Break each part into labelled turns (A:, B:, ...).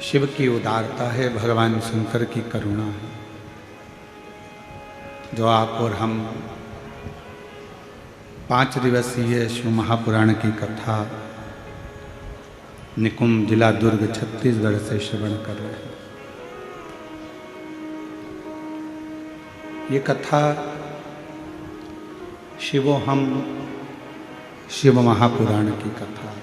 A: शिव की उदारता है, भगवान शंकर की करुणा है, जो आप और हम 5 दिवसीय शिव महापुराण की कथा निकुंभ जिला दुर्ग छत्तीसगढ़ से श्रवण कर रहे हैं। ये कथा शिवोहम शिव महापुराण की कथा है।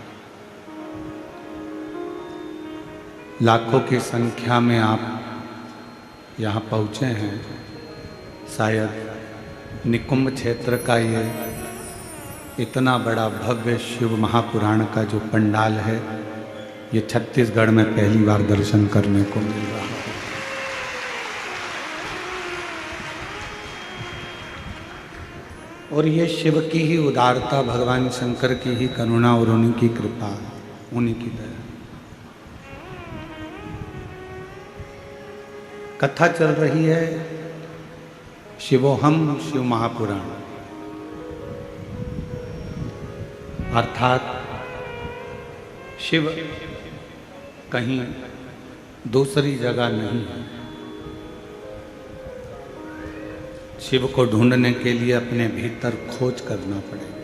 A: लाखों की संख्या में आप यहाँ पहुँचे हैं। शायद निकुंभ क्षेत्र का ये इतना बड़ा भव्य शिव महापुराण का जो पंडाल है, ये छत्तीसगढ़ में पहली बार दर्शन करने को मिल रहा है। और ये शिव की ही उदारता, भगवान शंकर की ही करुणा और उन्हीं की कृपा, उन्हीं की दया। कथा चल रही है शिवोहम शिव महापुराण, अर्थात शिव कहीं दूसरी जगह नहीं है। शिव को ढूंढने के लिए अपने भीतर खोज करना पड़ेगा।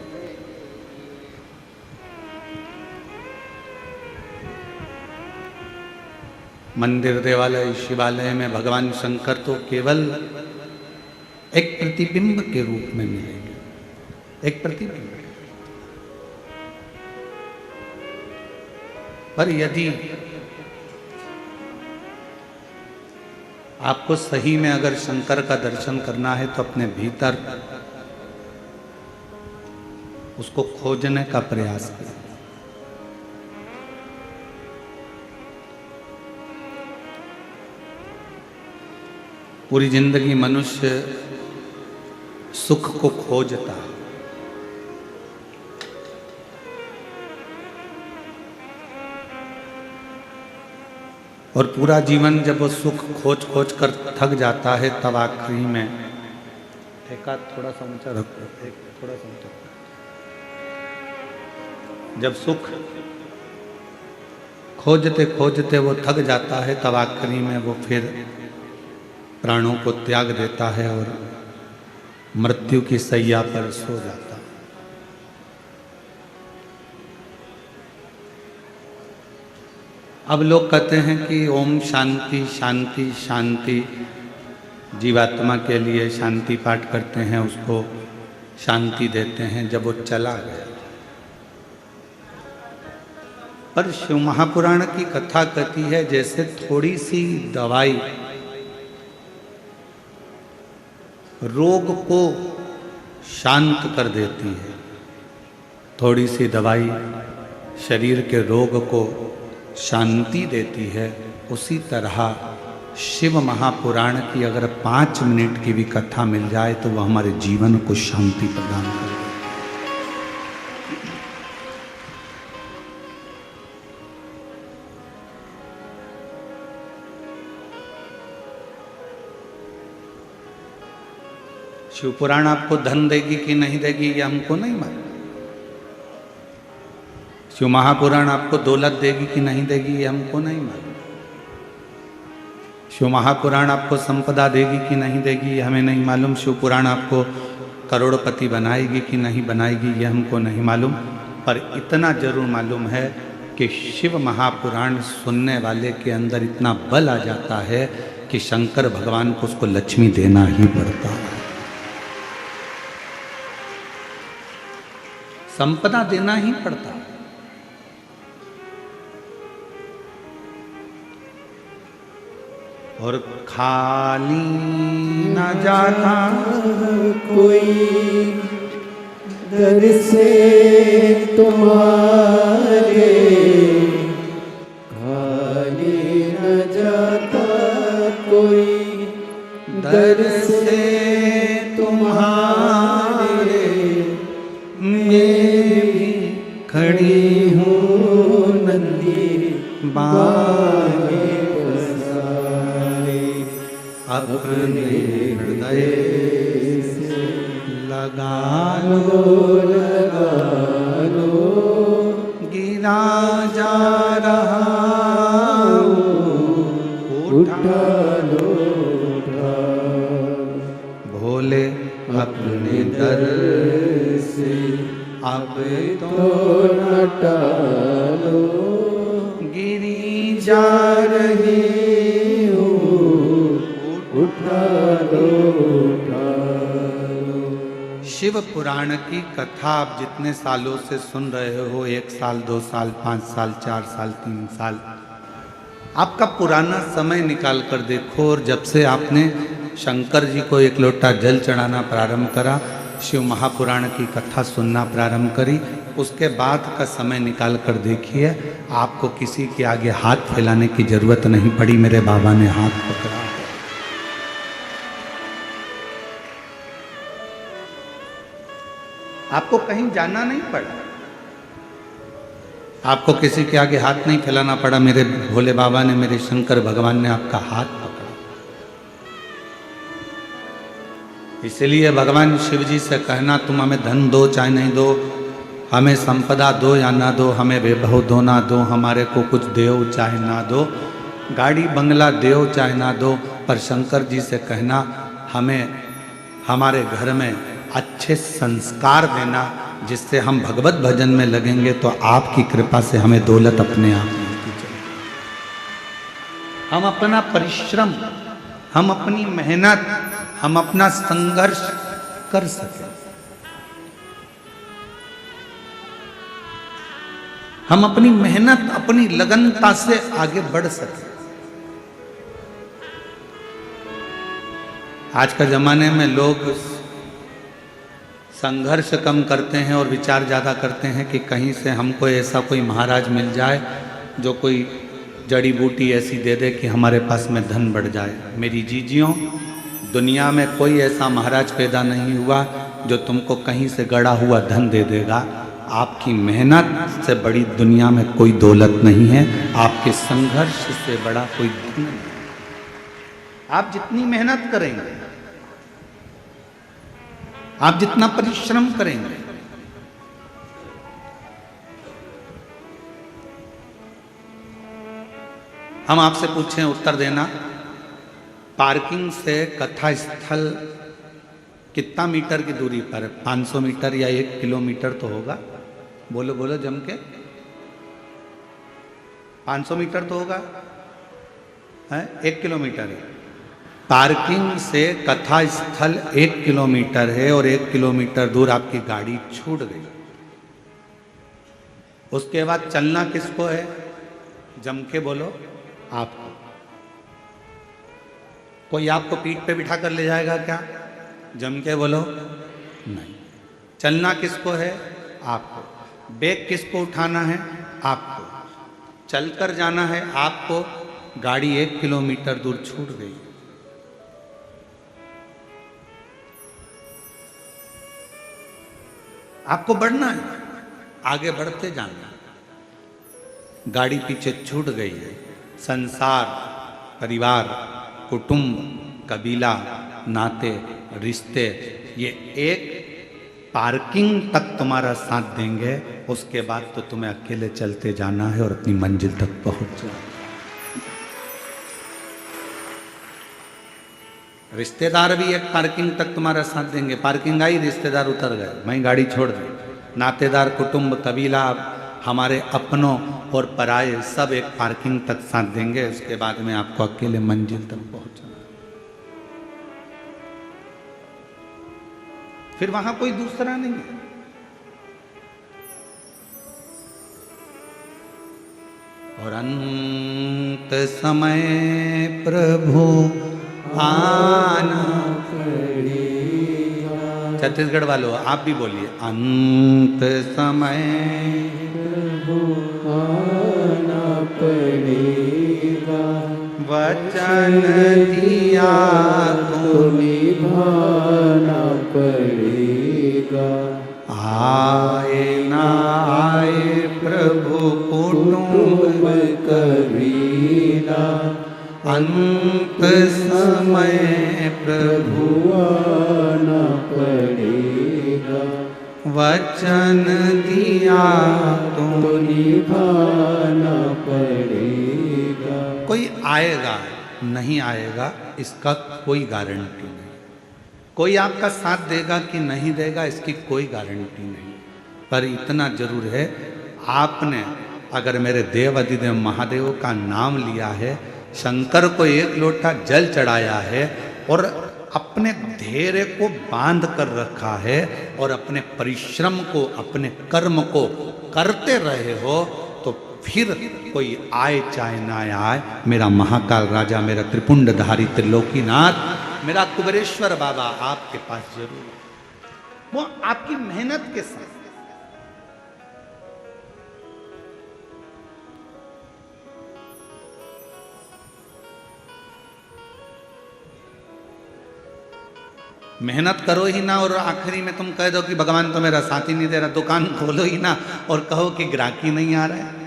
A: मंदिर, देवालय, शिवालय में भगवान शंकर तो केवल एक प्रतिबिंब के रूप में मिलेंगे, एक प्रतिबिंब। पर यदि आपको सही में अगर शंकर का दर्शन करना है तो अपने भीतर उसको खोजने का प्रयास करें। पूरी जिंदगी मनुष्य सुख को खोजता है, और पूरा जीवन जब वो सुख खोज खोज कर थक जाता है, तब आखिरी में थोड़ा सा ऊंचा रखो, थोड़ा सा ऊंचा। जब सुख खोजते खोजते वो थक जाता है, तब आखिरी में वो फिर प्राणों को त्याग देता है और मृत्यु की सैया पर सो जाता है। अब लोग कहते हैं कि ओम शांति शांति शांति, जीवात्मा के लिए शांति पाठ करते हैं, उसको शांति देते हैं जब वो चला गया। पर शिव महापुराण की कथा कहती है जैसे थोड़ी सी दवाई रोग को शांत कर देती है, थोड़ी सी दवाई शरीर के रोग को शांति देती है, उसी तरह शिव महापुराण की अगर 5 मिनट की भी कथा मिल जाए तो वह हमारे जीवन को शांति प्रदान करे। शिव पुराण आपको धन देगी कि नहीं देगी ये हमको नहीं मालूम। शिव महापुराण आपको दौलत देगी कि नहीं देगी ये हमको नहीं मालूम। शिव महापुराण आपको संपदा देगी कि नहीं देगी ये हमें नहीं मालूम। शिव पुराण आपको करोड़पति बनाएगी कि नहीं बनाएगी ये हमको नहीं मालूम। पर इतना जरूर मालूम है कि शिव महापुराण सुनने वाले के अंदर इतना बल आ जाता है कि शंकर भगवान को उसको लक्ष्मी देना ही पड़ता है, संपदा देना ही पड़ता है। और खाली न जाता
B: कोई दर से तुम्हारे, खाली न जाता कोई दर से तुम्हारे। मैं भी खड़ी हूँ नंदी बागे पसारे, अपने हृदय से लगा लो गिरा जा रहा हूँ उठा लो भार।
A: भोले अपने दर से अब तो
B: न टालो,
A: गिरी
B: जा रही हूँ, उठा लो उठा लो।
A: शिव पुराण की कथा आप जितने सालों से सुन रहे हो, 1 साल 2 साल 5 साल 4 साल 3 साल, आपका पुराना समय निकाल कर देखो। और जब से आपने शंकर जी को 1 लोटा जल चढ़ाना प्रारंभ करा, शिव महापुराण की कथा सुनना प्रारंभ करी, उसके बाद का समय निकाल कर देखिए, आपको किसी के आगे हाथ फैलाने की जरूरत नहीं पड़ी। मेरे बाबा ने हाथ पकड़ा। आपको कहीं जाना नहीं पड़ा, आपको किसी के आगे हाथ नहीं फैलाना पड़ा। मेरे भोले बाबा ने, मेरे शंकर भगवान ने आपका हाथ पकड़ा। इसलिए भगवान शिव जी से कहना, तुम हमें धन दो चाहे नहीं दो, हमें संपदा दो या ना दो, हमें वैभव दो ना दो, हमारे को कुछ दो चाहे ना दो, गाड़ी बंगला दो चाहे ना दो, पर शंकर जी से कहना हमें हमारे घर में अच्छे संस्कार देना, जिससे हम भगवत भजन में लगेंगे तो आपकी कृपा से हमें दौलत अपने आप मिलती चलेगी। हम अपना परिश्रम, हम अपनी मेहनत, हम अपना संघर्ष कर सकें, हम अपनी मेहनत, अपनी लगनता से आगे बढ़ सकें। आज का जमाने में लोग संघर्ष कम करते हैं और विचार ज़्यादा करते हैं कि कहीं से हमको ऐसा कोई महाराज मिल जाए जो कोई जड़ी बूटी ऐसी दे दे कि हमारे पास में धन बढ़ जाए। मेरी जीजियों, दुनिया में कोई ऐसा महाराज पैदा नहीं हुआ जो तुमको कहीं से गड़ा हुआ धन दे देगा। आपकी मेहनत से बड़ी दुनिया में कोई दौलत नहीं है, आपके संघर्ष से बड़ा कोई धन नहीं। आप जितनी मेहनत करेंगे, आप जितना परिश्रम करेंगे, हम आपसे पूछें उत्तर देना, पार्किंग से कथा स्थल कितना मीटर की दूरी पर है? 500 मीटर या 1 किलोमीटर तो होगा? बोलो बोलो जम के। 500 मीटर तो होगा, है? 1 किलोमीटर है। पार्किंग से कथा स्थल 1 किलोमीटर है और 1 किलोमीटर दूर आपकी गाड़ी छूट गई। उसके बाद चलना किसको है? जम के बोलो, आपको। कोई आपको पीठ पे बिठा कर ले जाएगा क्या? जम के बोलो, नहीं। चलना किसको है? आपको। बैग किसको उठाना है? आपको। चलकर जाना है आपको। गाड़ी 1 किलोमीटर दूर छूट गई। आपको बढ़ना है, आगे बढ़ते जाना। गाड़ी पीछे छूट गई है। संसार, परिवार, कुटुंब, कबीला, नाते, रिश्ते, ये एक पार्किंग तक तुम्हारा साथ देंगे। उसके बाद तो तुम्हें अकेले चलते जाना है और अपनी मंजिल तक पहुंच जाना। रिश्तेदार भी एक पार्किंग तक तुम्हारा साथ देंगे। पार्किंग आई, रिश्तेदार उतर गए, वहीं गाड़ी छोड़ दी। नातेदार, कुटुंब, कबीला, हमारे अपनों और पराये सब एक पार्किंग तक साथ देंगे। उसके बाद में आपको अकेले मंजिल तक पहुंचना। फिर वहां कोई दूसरा नहीं है। और अंत समय प्रभु आना पड़ेगा। छत्तीसगढ़ वालों आप भी बोलिए, अंत समय
B: प्रभु आना पड़ेगा।
A: वचन दिया
B: तो निभाना पड़ेगा।
A: आए ना आए प्रभु कुटुंब
B: कबीला।
A: अंत समय प्रभु
B: आना पड़ेगा।
A: वचन दिया
B: तो निभाना पड़ेगा।
A: कोई आएगा, नहीं आएगा, इसका कोई गारंटी नहीं। कोई आपका साथ देगा कि नहीं देगा, इसकी कोई गारंटी नहीं। पर इतना जरूर है, आपने अगर मेरे देव अधिदेव महादेव का नाम लिया है, शंकर को एक लोटा जल चढ़ाया है और अपने धैर्य को बांध कर रखा है और अपने परिश्रम को, अपने कर्म को करते रहे हो, तो फिर कोई आए चाहे ना आए, मेरा महाकाल राजा, मेरा त्रिपुंडधारी त्रिलोकीनाथ, मेरा कुबेरेश्वर बाबा आपके पास जरूर, वो आपकी मेहनत के साथ। मेहनत करो ही ना और आखिरी में तुम कह दो कि भगवान तो मेरा साथ ही नहीं दे रहा, दुकान खोलो ही ना और कहो कि ग्राहकी नहीं आ रहा है।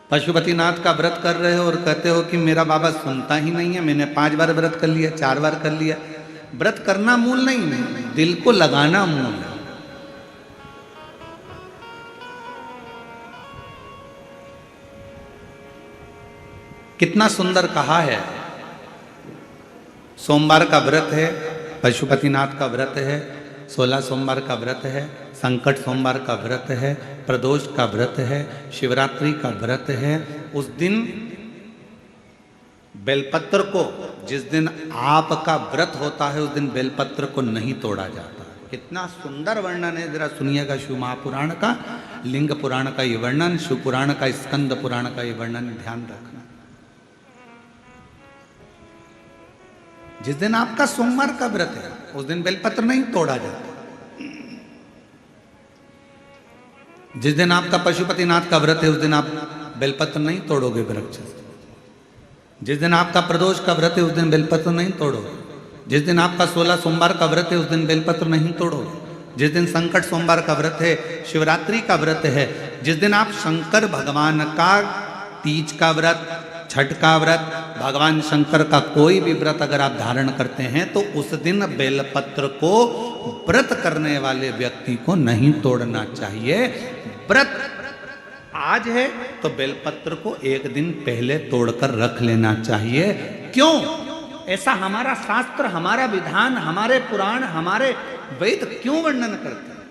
A: पशुपतिनाथ का व्रत कर रहे हो और कहते हो कि मेरा बाबा सुनता ही नहीं है, मैंने 5 बार व्रत कर लिया, 4 बार कर लिया। व्रत करना मूल नहीं, दिल को लगाना मूल है। कितना सुंदर कहा है, सोमवार का व्रत है, पशुपतिनाथ का व्रत है, 16 सोमवार का व्रत है, संकट सोमवार का व्रत है, प्रदोष का व्रत है, शिवरात्रि का व्रत है। उस दिन बेलपत्र को, जिस दिन आपका व्रत होता है, उस दिन बेलपत्र को नहीं तोड़ा जाता। कितना सुंदर वर्णन है, जरा सुनिएगा शिव महापुराण का, लिंग पुराण का ये वर्णन, शिव पुराण का, स्कंद पुराण का ये वर्णन, ध्यान रखना। जिस दिन आपका सोमवार का व्रत है, उस दिन बेलपत्र नहीं तोड़ा जाता। जिस दिन आपका पशुपतिनाथ का व्रत है, उस दिन आप बेलपत्र नहीं तोड़ोगे वृक्ष से। जिस दिन आपका प्रदोष का व्रत है, उस दिन बेलपत्र नहीं तोड़ोगे। जिस दिन आपका 16 सोमवार का व्रत है, उस दिन बेलपत्र नहीं तोड़ोगे। जिस दिन संकट सोमवार का व्रत है, शिवरात्रि का व्रत है, जिस दिन आप शंकर भगवान का तीज का व्रत, छठ का व्रत, भगवान शंकर का कोई भी व्रत अगर आप धारण करते हैं, तो उस दिन बेलपत्र को व्रत करने वाले व्यक्ति को नहीं तोड़ना चाहिए। व्रत आज है तो बेलपत्र को एक दिन पहले तोड़कर रख लेना चाहिए। क्यों? ऐसा हमारा शास्त्र, हमारा विधान, हमारे पुराण, हमारे वेद क्यों वर्णन करते हैं?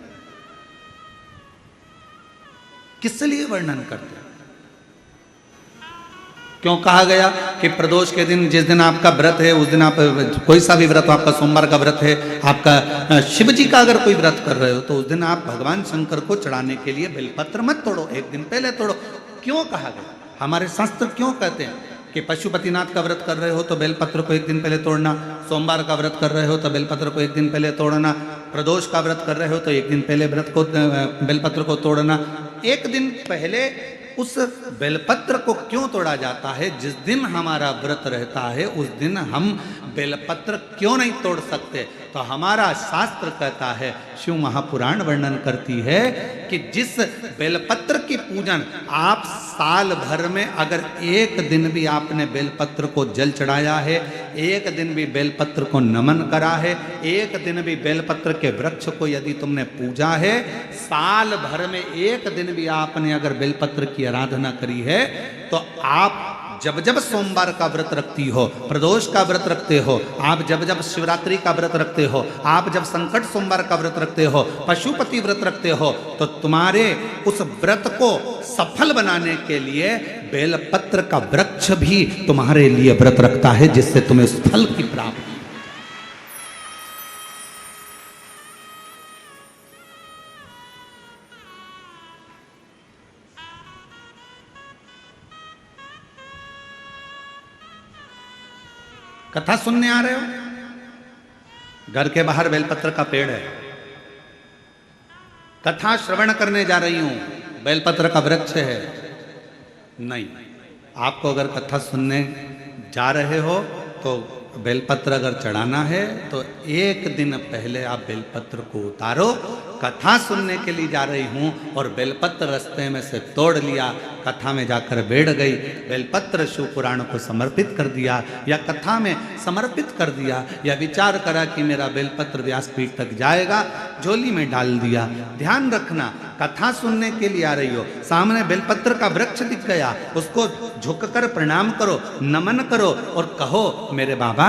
A: किस लिए वर्णन करते हैं? क्यों कहा गया कि प्रदोष के दिन, जिस दिन आपका व्रत है, उस दिन आप कोई सा भी व्रत, आपका सोमवार का व्रत है, आपका शिव जी का अगर कोई व्रत कर रहे हो, तो उस दिन आप भगवान शंकर को चढ़ाने के लिए बेलपत्र मत तोड़ो, एक दिन पहले तोड़ो। क्यों कहा गया? हमारे शास्त्र क्यों कहते हैं कि पशुपतिनाथ का व्रत कर रहे हो तो बेलपत्र को एक दिन पहले तोड़ना, सोमवार का व्रत कर रहे हो तो बेलपत्र को एक दिन पहले तोड़ना, प्रदोष का व्रत कर रहे हो तो एक दिन पहले व्रत को, बेलपत्र को तोड़ना। एक दिन पहले उस बेलपत्र को क्यों तोड़ा जाता है? जिस दिन हमारा व्रत रहता है, उस दिन हम बेलपत्र क्यों नहीं तोड़ सकते? तो हमारा शास्त्र कहता है, शिव महापुराण वर्णन करती है कि जिस बेलपत्र की पूजन आप साल भर में अगर एक दिन भी आपने बेलपत्र को जल चढ़ाया है, एक दिन भी बेलपत्र को नमन करा है, एक दिन भी बेलपत्र के वृक्ष को यदि तुमने पूजा है, साल भर में एक दिन भी आपने अगर बेलपत्र की आराधना करी है, तो आप जब जब सोमवार का व्रत रखती हो, प्रदोष का व्रत रखते हो, आप जब जब शिवरात्रि का व्रत रखते हो, आप जब संकट सोमवार का व्रत रखते हो, पशुपति व्रत रखते हो, तो तुम्हारे उस व्रत को सफल बनाने के लिए बेलपत्र का वृक्ष भी तुम्हारे लिए व्रत रखता है, जिससे तुम्हें उस फल की प्राप्ति। कथा सुनने आ रहे हो? घर के बाहर बेलपत्र का पेड़ है, कथा श्रवण करने जा रही हूं, बेलपत्र का वृक्ष है। नहीं, आपको अगर कथा सुनने जा रहे हो तो बेलपत्र अगर चढ़ाना है तो एक दिन पहले आप बेलपत्र को उतारो कथा सुनने के लिए जा रही हूँ और बेलपत्र रास्ते में से तोड़ लिया, कथा में जाकर बैठ गई, बेलपत्र शिव पुराण को समर्पित कर दिया या कथा में समर्पित कर दिया या विचार करा कि मेरा बेलपत्र व्यासपीठ तक जाएगा, झोली में डाल दिया। ध्यान रखना, कथा सुनने के लिए आ रही हो, सामने बेलपत्र का वृक्ष दिख गया, उसको झुककर प्रणाम करो, नमन करो और कहो मेरे बाबा,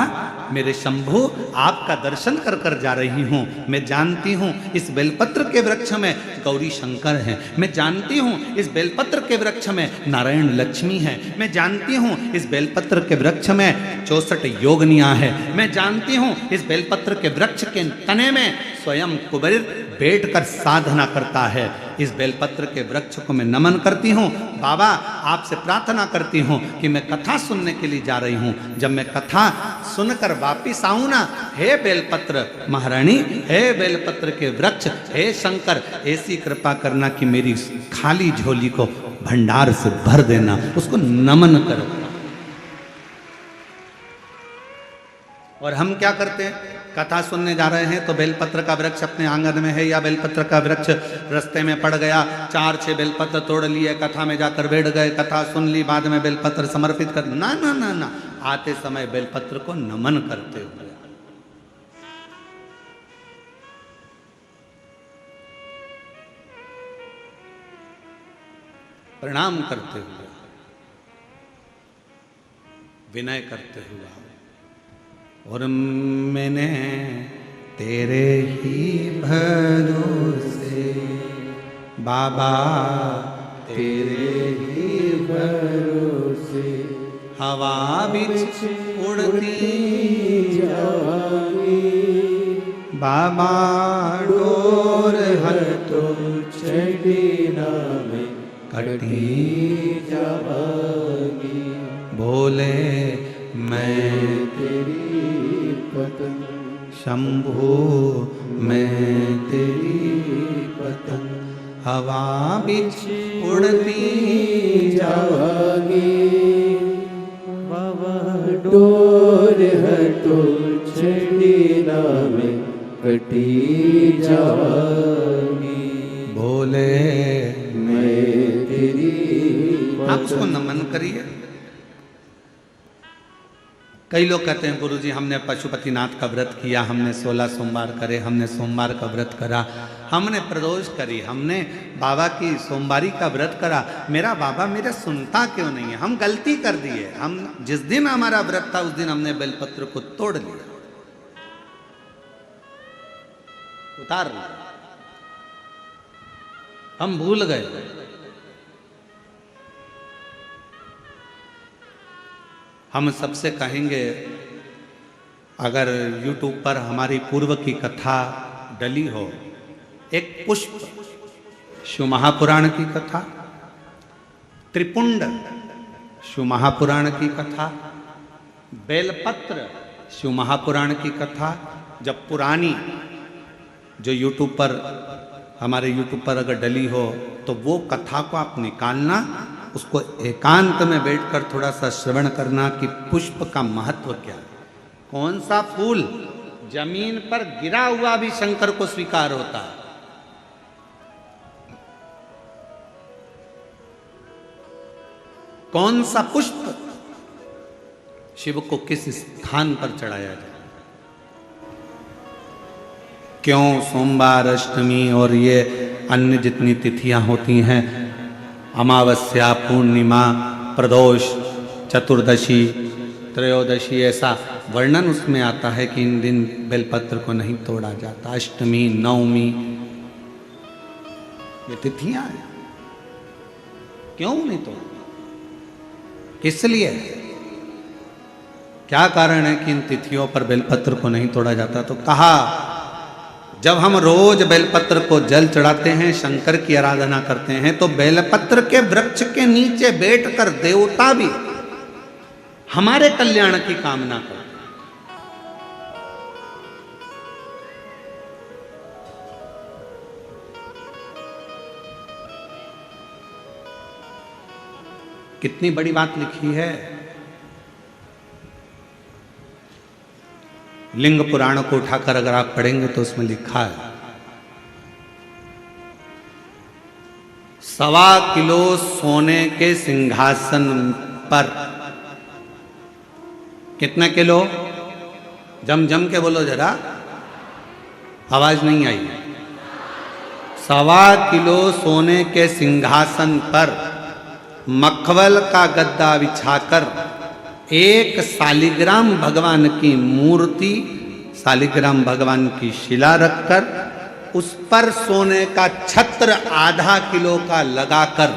A: मेरे शंभु, आपका दर्शन कर कर जा रही हूँ। मैं जानती हूँ इस बेलपत्र के वृक्ष में गौरी शंकर हैं, मैं जानती हूँ इस बेलपत्र के वृक्ष में नारायण लक्ष्मी है, मैं जानती हूँ इस बेलपत्र के वृक्ष में 64 योगनियाँ है, मैं जानती हूँ इस बेलपत्र के वृक्ष के तने में स्वयं कुबेर बैठकर साधना करता है। इस बेलपत्र के वृक्ष को मैं नमन करती हूँ। बाबा, आपसे प्रार्थना करती हूँ कि मैं कथा सुनने के लिए जा रही हूँ, जब मैं कथा सुनकर वापिस आऊँ ना, हे बेलपत्र महारानी, हे बेलपत्र के वृक्ष, हे शंकर, ऐसी कृपा करना कि मेरी खाली झोली को भंडार से भर देना, उसको नमन करो। और हम क्या करते हैं, कथा सुनने जा रहे हैं तो बेलपत्र का वृक्ष अपने आंगन में है या बेलपत्र का वृक्ष रास्ते में पड़ गया, 4-6 बेलपत्र तोड़ लिए, कथा में जाकर बैठ गए, कथा सुन ली, बाद में बेलपत्र समर्पित कर, ना ना ना ना, आते समय बेलपत्र को नमन करते हुए, प्रणाम करते हुए, विनय करते हुए, और मैंने तेरे ही भरोसे बाबा,
B: तेरे ही भरोसे
A: हवा बिच उड़ती
B: जाएगी,
A: बाबा डोर है
B: तो चढ़ीना में
A: कटी
B: जाएगी,
A: बोले मैं
B: तेरी पतंग,
A: शंभु मैं
B: तेरी पतंग
A: हवा बिच उड़ती
B: जाएगी, बाबा डोर है तो चढ़ीना में कटी जाएगी,
A: बोले
B: मैं तेरी
A: आप उसको नमन करिए। कई लोग कहते हैं गुरुजी हमने पशुपतिनाथ का व्रत किया, हमने 16 सोमवार करे, हमने सोमवार का व्रत करा, हमने प्रदोष करी, हमने बाबा की सोमवारी का व्रत करा, मेरा बाबा मेरा सुनता क्यों नहीं है? हम गलती कर दिए। हम जिस दिन हमारा व्रत था उस दिन हमने बेलपत्र को तोड़ लिया, उतार लिया, हम भूल गए। हम सबसे कहेंगे, अगर YouTube पर हमारी पूर्व की कथा डली हो, एक पुष्प शिव महापुराण की कथा, त्रिपुंड शिव महापुराण की कथा, बेलपत्र शिव महापुराण की कथा, जब पुरानी जो YouTube पर हमारे YouTube पर अगर डली हो तो वो कथा को आप निकालना, उसको एकांत में बैठकर थोड़ा सा श्रवण करना कि पुष्प का महत्व क्या है। कौन सा फूल जमीन पर गिरा हुआ भी शंकर को स्वीकार होता है। कौन सा पुष्प शिव को किस स्थान पर चढ़ाया जाए। क्यों सोमवार, अष्टमी और ये अन्य जितनी तिथियां होती हैं, अमावस्या, पूर्णिमा, प्रदोष, चतुर्दशी, त्रयोदशी, ऐसा वर्णन उसमें आता है कि इन दिन बेलपत्र को नहीं तोड़ा जाता। अष्टमी, नवमी, ये तिथियां हैं, क्यों नहीं तोड़ा? किस लिए? क्या कारण है कि इन तिथियों पर बेलपत्र को नहीं तोड़ा जाता? तो कहा, जब हम रोज बेलपत्र को जल चढ़ाते हैं, शंकर की आराधना करते हैं, तो बेलपत्र के वृक्ष के नीचे बैठकर देवता भी हमारे कल्याण की कामना करते हैं। कितनी बड़ी बात लिखी है। लिंग पुराण को उठाकर अगर आप पढ़ेंगे तो उसमें लिखा है, 1.25 किलो सोने के सिंहासन पर, कितने किलो? जम के बोलो जरा, आवाज नहीं आई। 1.25 किलो सोने के सिंहासन पर मखमल का गद्दा बिछाकर एक शालिग्राम भगवान की मूर्ति, शालिग्राम भगवान की शिला रखकर उस पर सोने का छत्र 0.5 किलो का लगाकर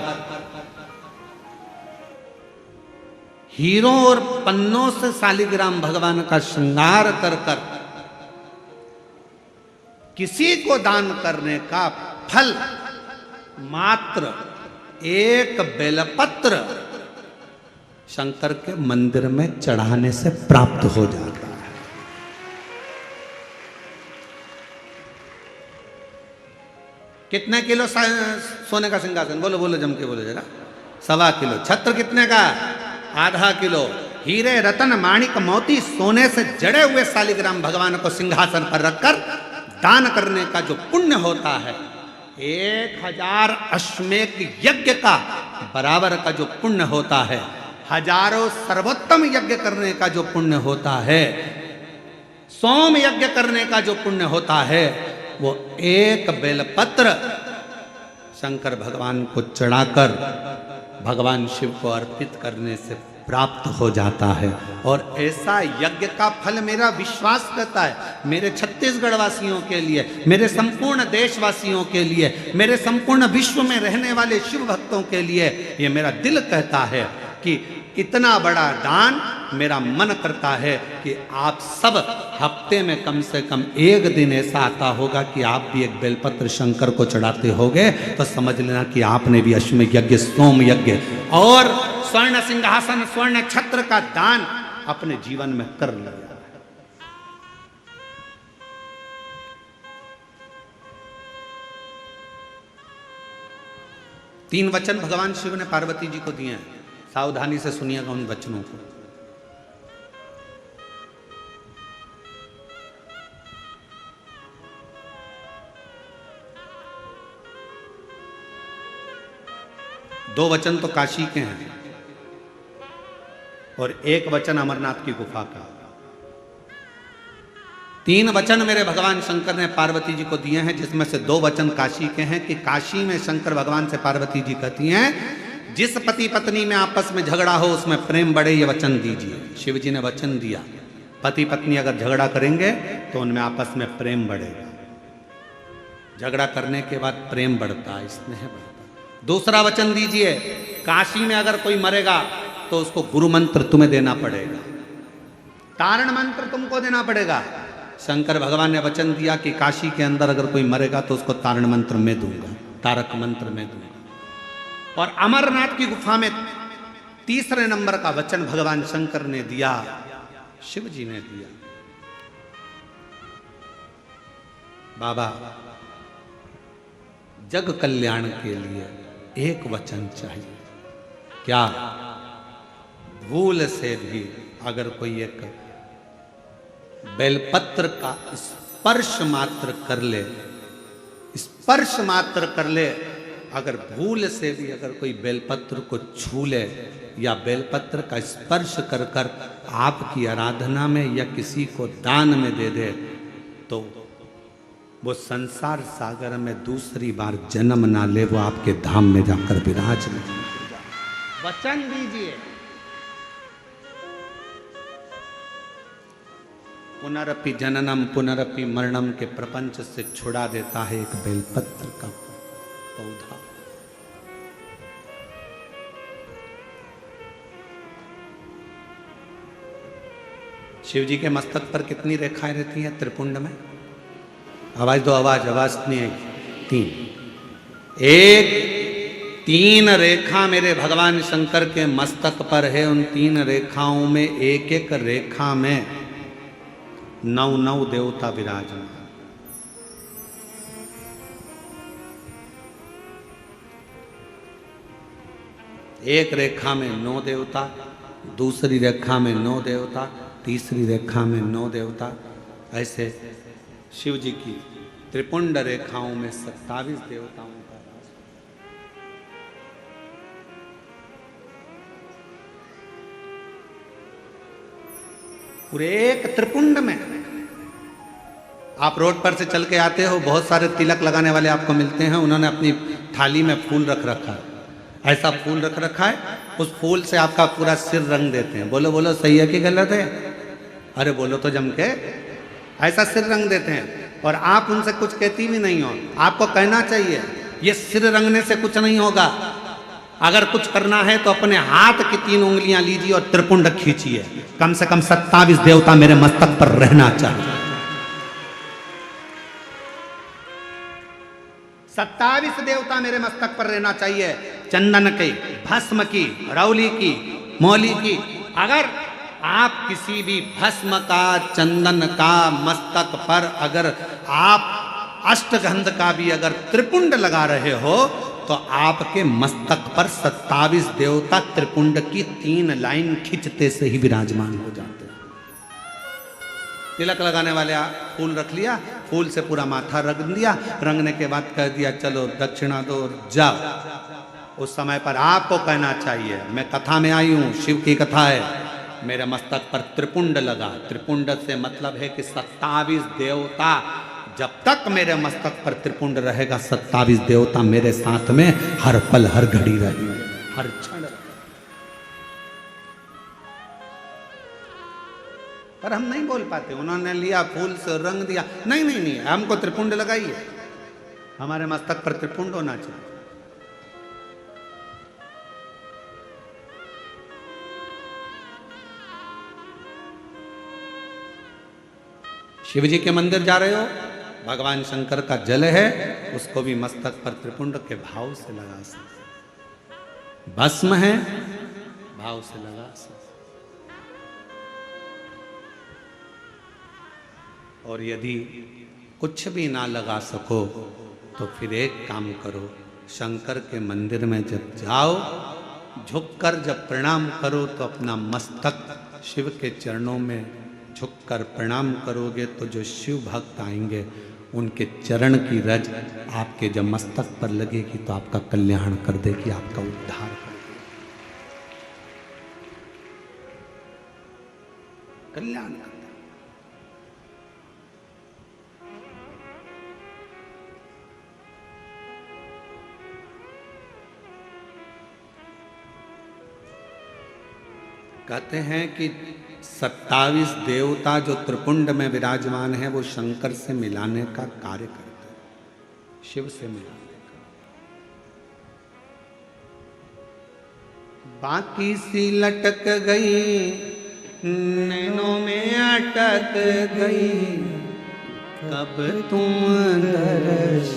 A: हीरों और पन्नों से शालिग्राम भगवान का श्रृंगार कर कर किसी को दान करने का फल मात्र एक बेलपत्र शंकर के मंदिर में चढ़ाने से प्राप्त हो जाता है। कितने किलो सोने का सिंहासन? बोलो बोलो, जम के बोलो जरा। 1.25 किलो। छत्र कितने का? 0.5 किलो। हीरे रतन माणिक मोती सोने से जड़े हुए शालिग्राम भगवान को सिंहासन पर रखकर दान करने का जो पुण्य होता है, 1000 अश्वमेध यज्ञ का बराबर का जो पुण्य होता है, हजारों सर्वोत्तम यज्ञ करने का जो पुण्य होता है, सोम यज्ञ करने का जो पुण्य होता है, वो एक बेलपत्र शंकर भगवान को चढ़ाकर भगवान शिव को अर्पित करने से प्राप्त हो जाता है। और ऐसा यज्ञ का फल मेरा विश्वास करता है, मेरे छत्तीसगढ़ वासियों के लिए, मेरे संपूर्ण देशवासियों के लिए, मेरे संपूर्ण विश्व में रहने वाले शिव भक्तों के लिए, ये मेरा दिल कहता है कि इतना बड़ा दान मेरा मन करता है कि आप सब हफ्ते में कम से कम एक दिन ऐसा आता होगा कि आप भी एक बेलपत्र शंकर को चढ़ाते होगे, तो समझ लेना कि आपने भी अश्वमेध यज्ञ, सोम यज्ञ और स्वर्ण सिंहासन, स्वर्ण छत्र का दान अपने जीवन में कर लिया। तीन वचन भगवान शिव ने पार्वती जी को दिए हैं, सावधानी से सुनिएगा उन वचनों को। दो वचन तो काशी के हैं और एक वचन अमरनाथ की गुफा का। 3 वचन मेरे भगवान शंकर ने पार्वती जी को दिए हैं, जिसमें से 2 वचन काशी के हैं कि काशी में शंकर भगवान से पार्वती जी कहती हैं, जिस पति पत्नी में आपस में झगड़ा हो उसमें प्रेम बढ़े, ये वचन दीजिए। शिव जी ने वचन दिया, पति पत्नी अगर झगड़ा करेंगे तो उनमें आपस में प्रेम बढ़ेगा। झगड़ा करने के बाद प्रेम बढ़ता है, स्नेह बढ़ता है। दूसरा वचन दीजिए, काशी में अगर कोई मरेगा तो उसको गुरु मंत्र तुम्हें देना पड़ेगा, तारण मंत्र तुमको देना पड़ेगा। शंकर भगवान ने वचन दिया कि काशी के अंदर अगर कोई मरेगा तो उसको तारण मंत्र में दूंगा, तारक मंत्र में दूंगा। और अमरनाथ की गुफा में तीसरे नंबर का वचन भगवान शंकर ने दिया, शिव जी ने दिया, बाबा जग कल्याण के लिए एक वचन चाहिए। क्या? भूल से भी अगर कोई एक बेलपत्र का स्पर्श मात्र कर ले, स्पर्श मात्र कर ले, अगर भूल से भी अगर कोई बेलपत्र को छू ले या बेलपत्र का स्पर्श कर कर आपकी आराधना में या किसी को दान में दे दे, तो वो संसार सागर में दूसरी बार जन्म ना ले, वो आपके धाम में जाकर विराजमान हो जाए। वचन दीजिए। पुनरपि जननम पुनरपि मरणम के प्रपंच से छुड़ा देता है एक बेलपत्र का पौधा। शिव जी के मस्तक पर कितनी रेखाएं रहती हैं त्रिपुंड में? आवाज दो, आवाज नहीं आई। 3 3 रेखा मेरे भगवान शंकर के मस्तक पर है। उन 3 रेखाओं में एक एक रेखा में 9 देवता विराजमान। एक रेखा में 9 देवता, दूसरी रेखा में 9 देवता, तीसरी रेखा में 9 देवता। ऐसे शिव जी की त्रिपुंड रेखाओं में 27 देवताओं का वास। पूरे एक त्रिपुंड में। आप रोड पर से चल के आते हो, बहुत सारे तिलक लगाने वाले आपको मिलते हैं, उन्होंने अपनी थाली में फूल रख रखा है, ऐसा फूल रख रखा है, उस फूल से आपका पूरा सिर रंग देते हैं। बोलो बोलो सही है कि गलत है? अरे बोलो तो जम के। ऐसा सिर रंग देते हैं और आप उनसे कुछ कहती भी नहीं हो। आपको कहना चाहिए ये सिर रंगने से कुछ नहीं होगा, अगर कुछ करना है तो अपने हाथ की 3 उंगलियां लीजिए और त्रिपुंड खींचिए। कम से कम 27 देवता मेरे मस्तक पर रहना चाहिए। 27 देवता मेरे मस्तक पर रहना चाहिए। चंदन की, भस्म की, रौली की, मौली की। अगर आप किसी भी भस्म का, चंदन का मस्तक पर अगर आप अष्टगंध का भी अगर त्रिपुंड लगा रहे हो तो आपके मस्तक पर 27 देवता त्रिपुंड की 3 लाइन खींचते से ही विराजमान हो जाते हैं। तिलक लगाने वाले फूल रख लिया, फूल से पूरा माथा रंग दिया, रंगने के बाद कह दिया चलो दक्षिणा दो और जाओ। उस समय पर आपको कहना चाहिए मैं कथा में आई हूं, शिव की कथा है, मेरे मस्तक पर त्रिपुंड लगा। त्रिपुंड से मतलब है कि 27 देवता, जब तक मेरे मस्तक पर त्रिपुंड रहेगा 27 देवता मेरे साथ में हर पल हर घड़ी रहेंगे, हर क्षण। पर हम नहीं बोल पाते। उन्होंने लिया फूल से रंग दिया, नहीं नहीं नहीं, हमको त्रिपुंड लगाइए, हमारे मस्तक पर त्रिपुंड होना चाहिए। शिव जी के मंदिर जा रहे हो, भगवान शंकर का जल है, उसको भी मस्तक पर त्रिपुंड के भाव से लगा सकते। भस्म है, भाव से लगा सकते। और यदि कुछ भी ना लगा सको तो फिर एक काम करो, शंकर के मंदिर में जब जाओ, झुककर जब प्रणाम करो तो अपना मस्तक शिव के चरणों में झुककर प्रणाम करोगे तो जो शिव भक्त आएंगे उनके चरण की रज आपके जब मस्तक पर लगेगी तो आपका कल्याण कर देगी, आपका उद्धार कर देगी, कल्याण कर देगी। कहते हैं कि 27 देवता जो त्रिपुंड में विराजमान है वो शंकर से मिलाने का कार्य करते हैं, शिव से मिलाने का। बाकी सी लटक गई, नैनों में अटक गई, कब तुम दर्श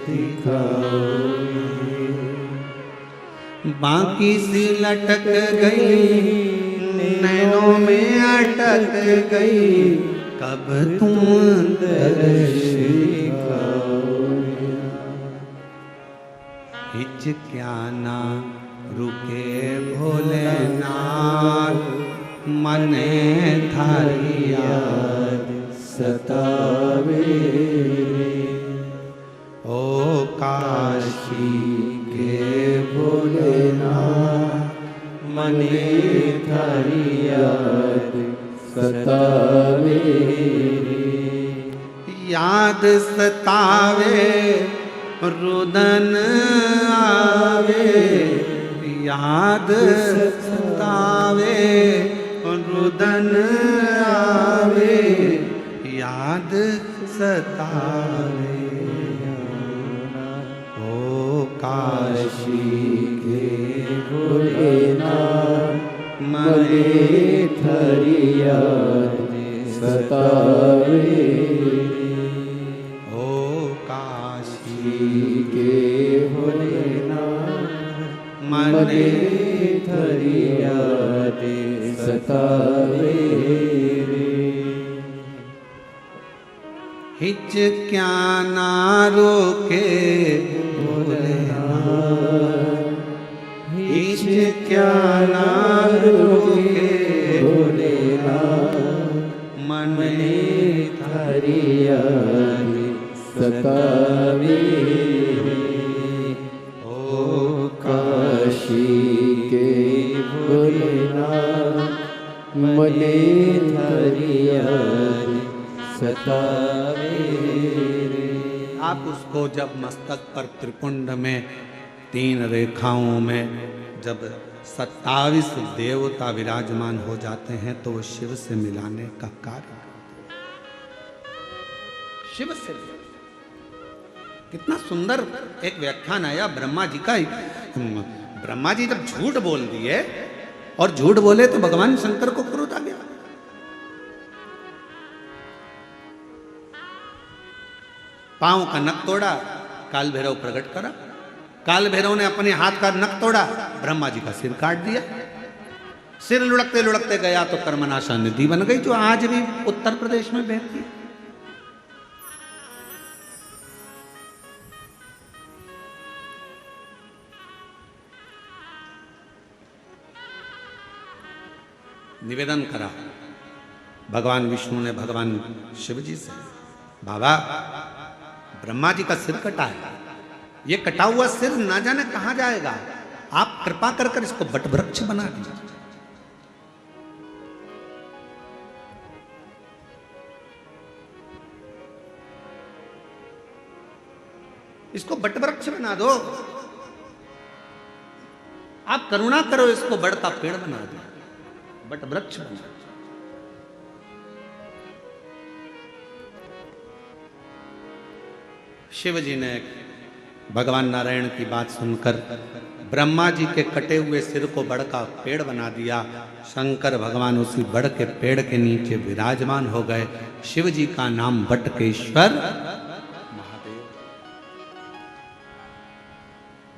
A: दिखाओगे। बाकी सी लटक गई, नैनों में अटक गई, कब तुम दर्श दिखाओगे। हिचक्याना रुके भोलेनाथ, मने थारी याद सतावे। ओ काशी के भोलेनाथ, मने थारी याद सतावे। याद सतावे रुदन आवे, याद सतावे रुदन आवे, याद सतावे। ओ काशी के भोलेनाथ, मने थारी याद सतावे। ओ काशी के भोलेनाथ, मने थारी याद सतावे। हिचक्याना रोके भोलेनाथ, हिचक्याना रोके भोलेनाथ, मने थारी याद सतावे। ओ काशी के भोलेनाथ, मने थारी
B: सतावे रे।
A: आप उसको जब मस्तक पर त्रिपुंड में 3 रेखाओं में जब 27 देवता विराजमान हो जाते हैं तो वो शिव से मिलाने का कार्य शिव से। कितना सुंदर एक व्याख्यान आया ब्रह्मा जी का। ब्रह्मा जी जब झूठ बोल दिए और झूठ बोले तो भगवान शंकर को क्रोध आ गया। पांव का नख तोड़ा, काल भैरव प्रकट करा। काल भैरव ने अपने हाथ का नख तोड़ा, ब्रह्मा जी का सिर काट दिया। सिर लुढ़कते लुढ़कते गया तो कर्मनाशा नदी बन गई, जो आज भी उत्तर प्रदेश में बहती है। निवेदन करा भगवान विष्णु ने भगवान शिव जी से, बाबा ब्रह्मा जी का सिर कटा है, ये कटा हुआ सिर ना जाने कहां जाएगा, आप कृपा कर कर इसको बट वृक्ष बना दीजिए। इसको बट वृक्ष बना दो, आप करुणा करो, इसको बढ़ता पेड़ बना दो, बट वृक्ष बना। शिव जी ने भगवान नारायण की बात सुनकर ब्रह्मा जी के कटे हुए सिर को बड़ का पेड़ बना दिया। शंकर भगवान उसी बड़ के पेड़ के नीचे विराजमान हो गए। शिव जी का नाम बटकेश्वर महादेव।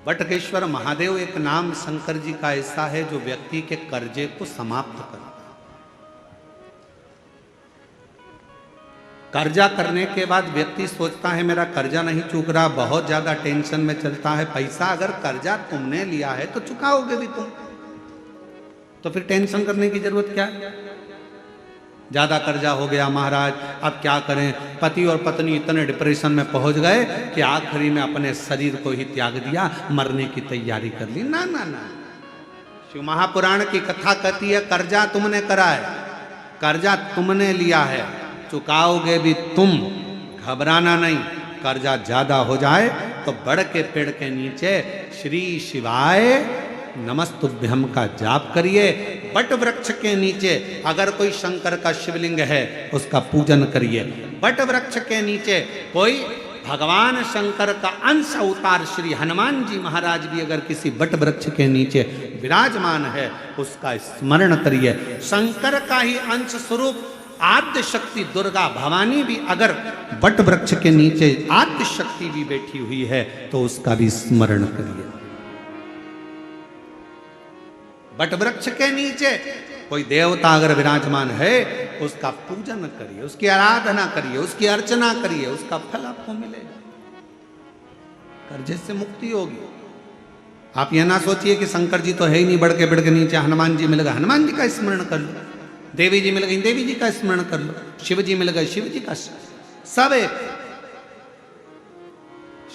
A: बटकेश्वर महादेव एक नाम शंकर जी का ऐसा है जो व्यक्ति के कर्जे को समाप्त करता है। कर्जा करने के बाद व्यक्ति सोचता है मेरा कर्जा नहीं चूक रहा, बहुत ज्यादा टेंशन में चलता है। पैसा अगर कर्जा तुमने लिया है तो चुकाओगे भी तुम, तो फिर टेंशन करने की जरूरत क्या है। ज्यादा कर्जा हो गया महाराज, अब क्या करें। पति और पत्नी इतने डिप्रेशन में पहुंच गए कि आखिरी में अपने शरीर को ही त्याग दिया, मरने की तैयारी कर ली। ना ना ना, शिव महापुराण की कथा कहती है कर्जा तुमने करा है, कर्जा तुमने लिया है, चुकाओगे भी तुम, घबराना नहीं। कर्जा ज्यादा हो जाए तो बड़ के पेड़ के नीचे श्री शिवाय नमस्तुभ्यम का जाप करिए। बट वृक्ष के नीचे अगर कोई शंकर का शिवलिंग है उसका पूजन करिए। बट वृक्ष के नीचे कोई भगवान शंकर का अंश अवतार श्री हनुमान जी महाराज भी अगर किसी बट वृक्ष के नीचे विराजमान है उसका स्मरण करिए। शंकर का ही अंश स्वरूप आद्य शक्ति दुर्गा भवानी भी अगर बट वृक्ष के नीचे आद्य शक्ति भी बैठी हुई है तो उसका भी स्मरण करिए। बट वृक्ष के नीचे कोई देवता अगर विराजमान है उसका पूजन करिए, उसकी आराधना करिए, उसकी अर्चना करिए, उसका फल आपको मिलेगा, कर्जे से मुक्ति होगी। आप यह ना सोचिए कि शंकर जी तो है ही नहीं, बढ़ के नीचे हनुमान जी मिल गए, हनुमान जी का स्मरण कर लो। देवी जी मिल गई, देवी जी का स्मरण कर लो। शिव जी मिल गए, शिव जी का। सब एक।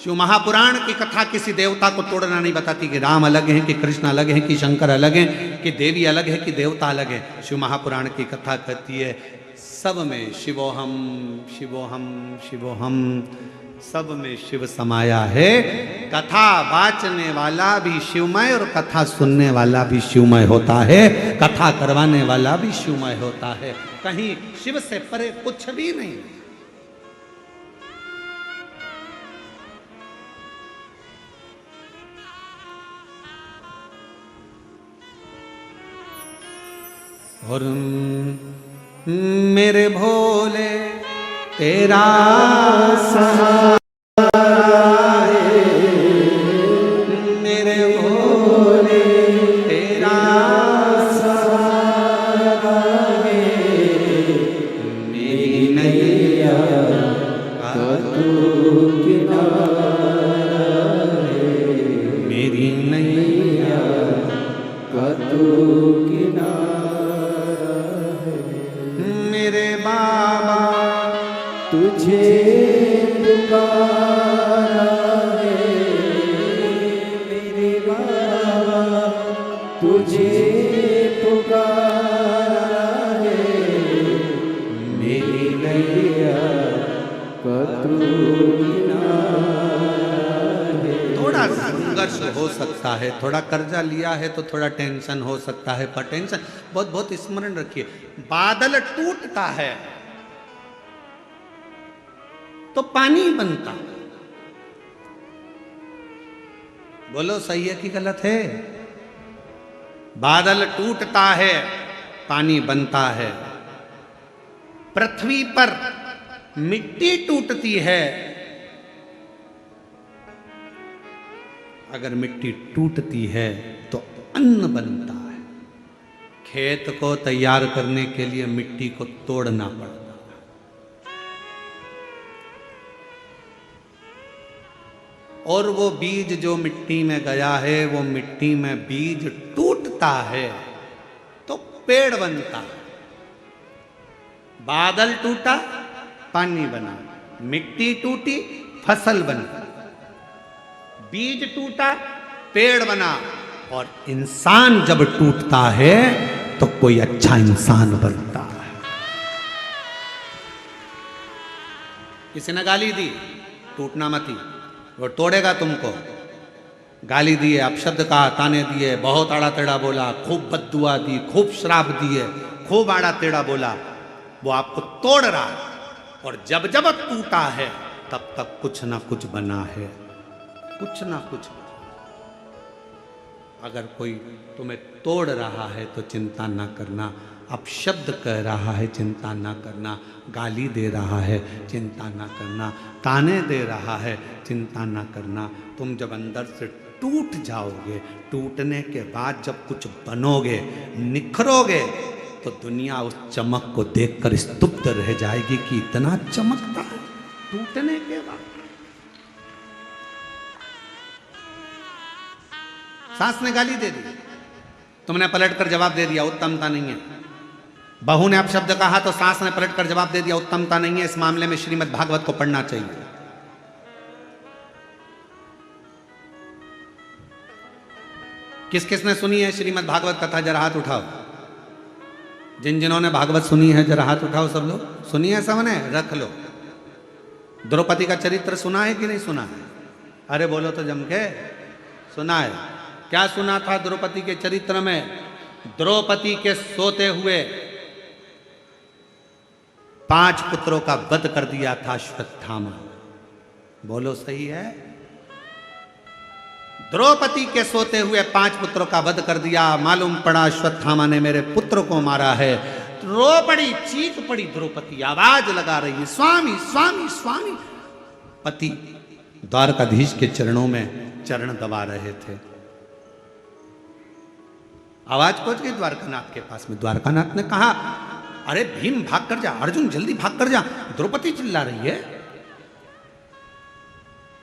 A: शिव महापुराण की कथा किसी देवता को तोड़ना नहीं बताती कि राम अलग है कि कृष्ण अलग है कि शंकर अलग है कि देवी अलग है कि देवता अलग है। शिव महापुराण की कथा कहती है सब में शिवोहम शिवोहम शिवोहम, सब में शिव समाया है। कथा वाचने वाला भी शिवमय और कथा सुनने वाला भी शिवमय होता है, कथा करवाने वाला भी शिवमय होता है। कहीं शिव से परे कुछ भी नहीं। और मेरे भोले तेरा सहाय, मेरे भोले तेरा सहाय, मेरी नैया का तू किनारा है, मेरी नैया का तू किनारा है। मेरे बाबा तुझे पुकारा है, मेरे बाबा तुझे पुकारा है, मेरी नैया संघर्ष हो सकता है, थोड़ा कर्जा लिया है तो थोड़ा टेंशन हो सकता है, पर टेंशन बहुत बहुत स्मरण रखिए, बादल टूटता है तो पानी बनता। बोलो सही है कि गलत है? बादल टूटता है, पानी बनता है। पृथ्वी पर मिट्टी टूटती है, अगर मिट्टी टूटती है तो अन्न बनता है। खेत को तैयार करने के लिए मिट्टी को तोड़ना पड़ता है। और वो बीज जो मिट्टी में गया है, वो मिट्टी में बीज टूटता है तो पेड़ बनता है। बादल टूटा, पानी बना, मिट्टी टूटी, फसल बनी, बीज टूटा, पेड़ बना। और इंसान जब टूटता है तो कोई अच्छा इंसान बनता है। किसी ने गाली दी, टूटना मत ही, वो तोड़ेगा तुमको। गाली दिए, अपशब्द कहा, ताने दिए, बहुत आड़ा टेढ़ा बोला, खूब बद्दुआ दी, खूब श्राप दिए, खूब आड़ा टेढ़ा बोला, वो आपको तोड़ रहा है। और जब जब टूटा है तब तक कुछ ना कुछ बना है, कुछ ना कुछ। अगर कोई तुम्हें तोड़ रहा है तो चिंता ना करना, अपशब्द कह रहा है चिंता ना करना, गाली दे रहा है चिंता ना करना, ताने दे रहा है चिंता ना करना। तुम जब अंदर से टूट जाओगे, टूटने के बाद जब कुछ बनोगे, निखरोगे, तो दुनिया उस चमक को देखकर स्तुप्त रह जाएगी कि इतना चमकता है टूटने के बाद। सास ने गाली दे दी, तुमने पलटकर जवाब दे दिया, उत्तमता नहीं है। बहू ने अपशब्द कहा तो सास ने पलटकर जवाब दे दिया, उत्तमता नहीं है। इस मामले में श्रीमद् भागवत को पढ़ना चाहिए। किस किस ने सुनी है श्रीमद् भागवत कथा? जरा हाथ उठाओ। जिन जिन्होंने भागवत सुनी है जरा हाथ उठाओ। सब लोग सुनी है? सबने रख लो। द्रौपदी का चरित्र सुना है कि नहीं सुना है? अरे बोलो तो जम के। सुना है? क्या सुना था द्रौपदी के चरित्र में? द्रौपदी के सोते हुए 5 पुत्रों का वध कर दिया था अश्वत्थामा। बोलो सही है? द्रौपदी के सोते हुए 5 पुत्रों का वध कर दिया। मालूम पड़ा अश्वत्थामा ने मेरे पुत्र को मारा है। रो पड़ी, चीख पड़ी द्रौपदी, आवाज लगा रही है, स्वामी स्वामी स्वामी। पति द्वारकाधीश के चरणों में चरण दबा रहे थे। आवाज पहुंच गई द्वारकानाथ के पास में। द्वारकानाथ ने कहा, अरे भीम भाग कर जा, अर्जुन जल्दी भाग कर जा, द्रौपदी चिल्ला रही है।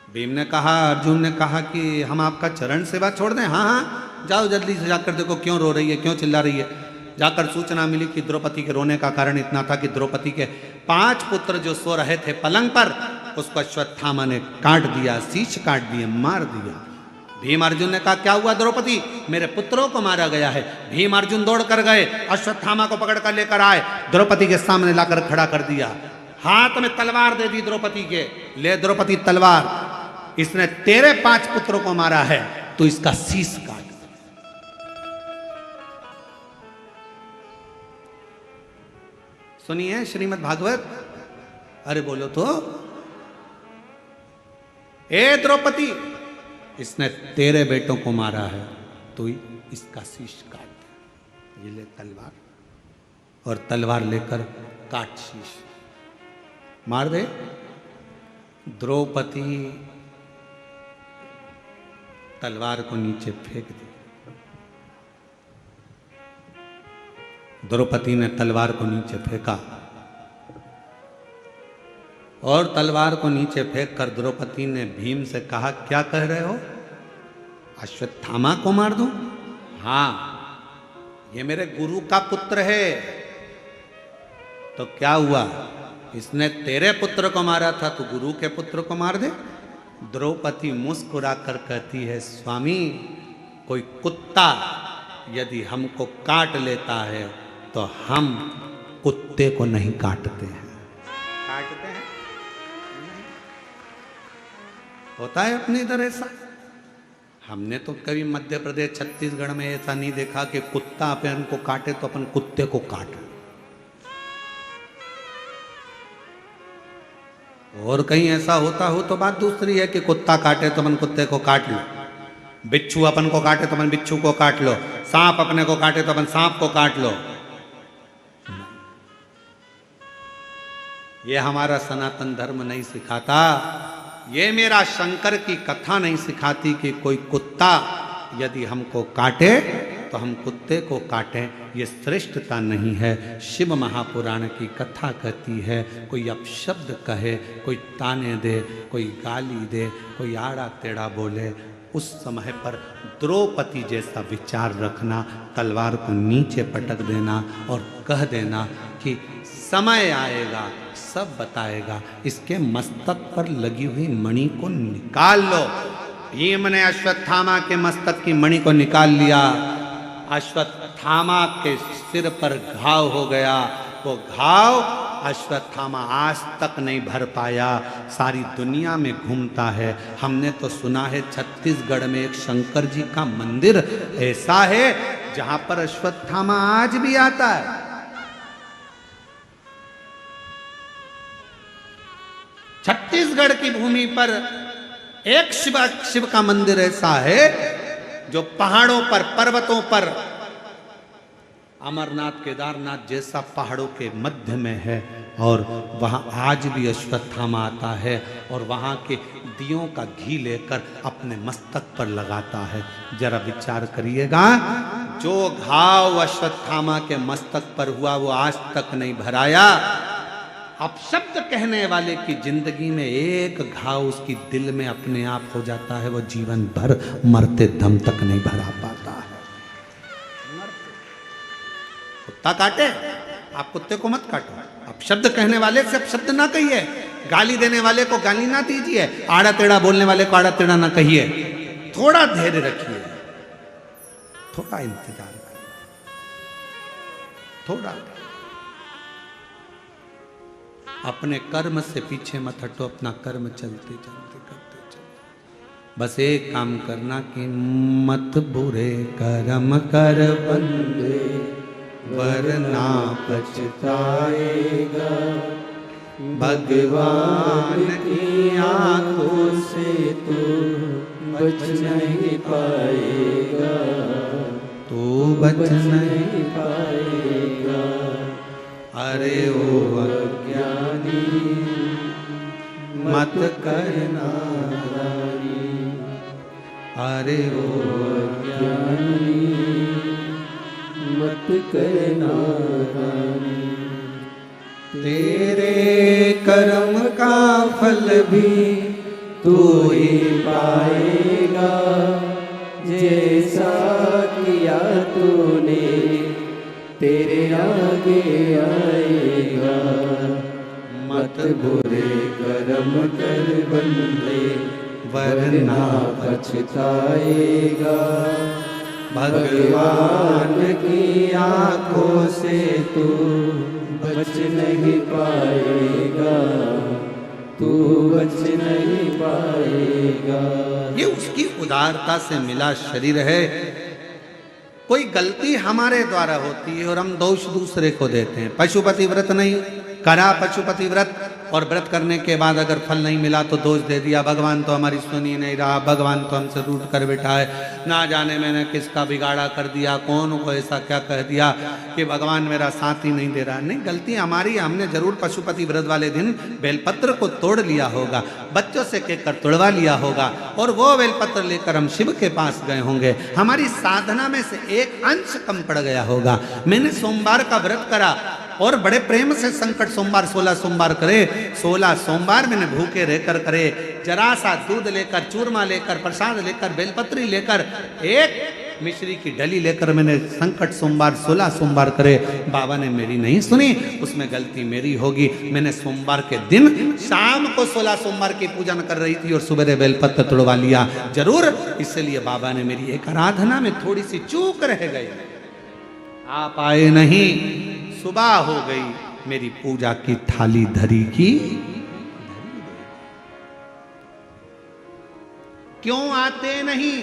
A: भीम ने कहा, अर्जुन ने कहा कि हम आपका चरण सेवा छोड़ दें? हाँ हाँ जाओ जल्दी से जाकर देखो क्यों रो रही है, क्यों चिल्ला रही है। जाकर सूचना मिली कि द्रौपदी के रोने का कारण इतना था कि द्रौपदी के 5 पुत्र जो सो रहे थे पलंग पर, उसको अश्वत्थामा ने काट दिया, शीश काट दिए, मार दिया। भीम अर्जुन ने कहा, क्या हुआ द्रौपदी? मेरे पुत्रों को मारा गया है। भीम अर्जुन दौड़ कर गए, अश्वत्थामा को पकड़ कर लेकर आए, द्रौपदी के सामने लाकर खड़ा कर दिया। हाथ में तलवार दे दी द्रौपदी के, ले द्रौपदी तलवार, इसने तेरे 5 पुत्रों को मारा है, तो इसका शीश काट। सुनिए श्रीमद् भागवत। अरे बोलो तो। ए द्रौपदी, इसने तेरे बेटों को मारा है, तो इसका शीश काट। ये ले तलवार, और तलवार लेकर काट शीश, मार दे। द्रौपदी तलवार को नीचे फेंक दी। द्रौपदी ने तलवार को नीचे फेंका, और तलवार को नीचे फेंक कर द्रौपदी ने भीम से कहा, क्या कह रहे हो? अश्वत्थामा को मार दूं? हाँ, ये मेरे गुरु का पुत्र है। तो क्या हुआ? इसने तेरे पुत्र को मारा था, तो गुरु के पुत्र को मार दे। द्रौपदी मुस्कुरा कर कहती है, स्वामी, कोई कुत्ता यदि हमको काट लेता है तो हम कुत्ते को नहीं काटते हैं। काटते हैं? होता है अपनी इधर ऐसा। हमने तो कभी मध्य प्रदेश छत्तीसगढ़ में ऐसा नहीं देखा कि कुत्ता अपन को काटे तो अपन कुत्ते को काटे। और कहीं ऐसा होता हो तो बात दूसरी है कि कुत्ता काटे तो अपन कुत्ते को काट लो, बिच्छू अपन को काटे तो अपन बिच्छू को काट लो, सांप अपने को काटे तो अपन सांप को काट लो। ये हमारा सनातन धर्म नहीं सिखाता, ये मेरा शंकर की कथा नहीं सिखाती कि कोई कुत्ता यदि हमको काटे तो हम कुत्ते को काटें। ये श्रेष्ठता नहीं है। शिव महापुराण की कथा कहती है कोई अपशब्द कहे, कोई ताने दे, कोई गाली दे, कोई आड़ा टेढ़ा बोले, उस समय पर द्रौपदी जैसा विचार रखना, तलवार को नीचे पटक देना और कह देना कि समय आएगा सब बताएगा। इसके मस्तक पर लगी हुई मणि को निकाल लो। भीम ने अश्वत्थामा के मस्तक की मणि को निकाल लिया। अश्वत्थामा के सिर पर घाव हो गया। वो घाव अश्वत्थामा आज तक नहीं भर पाया, सारी दुनिया में घूमता है। हमने तो सुना है छत्तीसगढ़ में एक शंकर जी का मंदिर ऐसा है जहां पर अश्वत्थामा आज भी आता है। छत्तीसगढ़ की भूमि पर एक शिव का मंदिर ऐसा है जो पहाड़ों पर, पर्वतों पर, अमरनाथ केदारनाथ जैसा पहाड़ों के मध्य में है और वहां आज भी अश्वत्थामा आता है और वहां के दियों का घी लेकर अपने मस्तक पर लगाता है। जरा विचार करिएगा, जो घाव अश्वत्थामा के मस्तक पर हुआ वो आज तक नहीं भराया। अपशब्द कहने वाले की जिंदगी में एक घाव उसकी दिल में अपने आप हो जाता है, वो जीवन भर मरते दम तक नहीं भरा पाता है। कुत्ता काटे, आप कुत्ते को मत काटो। अपशब्द कहने वाले से अपशब्द ना कहिए, गाली देने वाले को गाली ना दीजिए, आड़ा टेढ़ा बोलने वाले को आड़ा टेढ़ा ना कहिए। थोड़ा धैर्य रखिए, थोड़ा इंतजार करिए, थोड़ा। अपने कर्म से पीछे मत हटो, अपना कर्म चलते चलते करते चलते। बस एक काम करना कि मत बुरे कर्म कर बंदे वरना पछताएगा। भगवान की आंखों से तू बच नहीं पाएगा, तू बच नहीं पाएगा। अरे ओ अज्ञानी मत करना नादानी, अरे ओ अज्ञानी मत करना नादानी। तेरे कर्म का फल भी तू ही पाएगा, जैसा किया तूने तेरे आगे आएगा। मत बुरे कर्म कर बंदे वरना पछताएगा। भगवान की आंखों से तू बच नहीं पाएगा, तू बच नहीं पाएगा। ये उसकी उदारता से मिला शरीर है। कोई गलती हमारे द्वारा होती है और हम दोष दूसरे को देते हैं। पशुपति व्रत नहीं करा, पशुपति व्रत, और व्रत करने के बाद अगर फल नहीं मिला तो दोष दे दिया, भगवान तो हमारी सुनी नहीं रहा, भगवान तो हमसे रूठ कर बैठा है, ना जाने मैंने किसका बिगाड़ा कर दिया, कौन को ऐसा क्या कह दिया कि भगवान मेरा साथ ही नहीं दे रहा। नहीं, गलती हमारी, हमने जरूर पशुपति व्रत वाले दिन बेलपत्र को तोड़ लिया होगा, बच्चों से कहकर तोड़वा लिया होगा और वो बेलपत्र लेकर हम शिव के पास गए होंगे। हमारी साधना में से एक अंश कम पड़ गया होगा। मैंने सोमवार का व्रत करा और बड़े प्रेम से संकट सोमवार 16 सोमवार करे, 16 सोमवार मैंने भूखे रहकर करे, जरा सा दूध लेकर, चूरमा लेकर, प्रसाद लेकर, बेलपत्री लेकर, एक मिश्री की डली लेकर मैंने संकट सोमवार 16 सोमवार करे। बाबा ने मेरी नहीं सुनी, उसमें गलती मेरी होगी। मैंने सोमवार के दिन शाम को 16 सोमवार की पूजन कर रही थी और सुबह बेलपत्र तोड़वा लिया जरूर, इसलिए बाबा ने मेरी एक आराधना में थोड़ी सी चूक रह गई। आप आए नहीं, सुबह हो गई, मेरी पूजा की थाली धरी की। क्यों आते नहीं?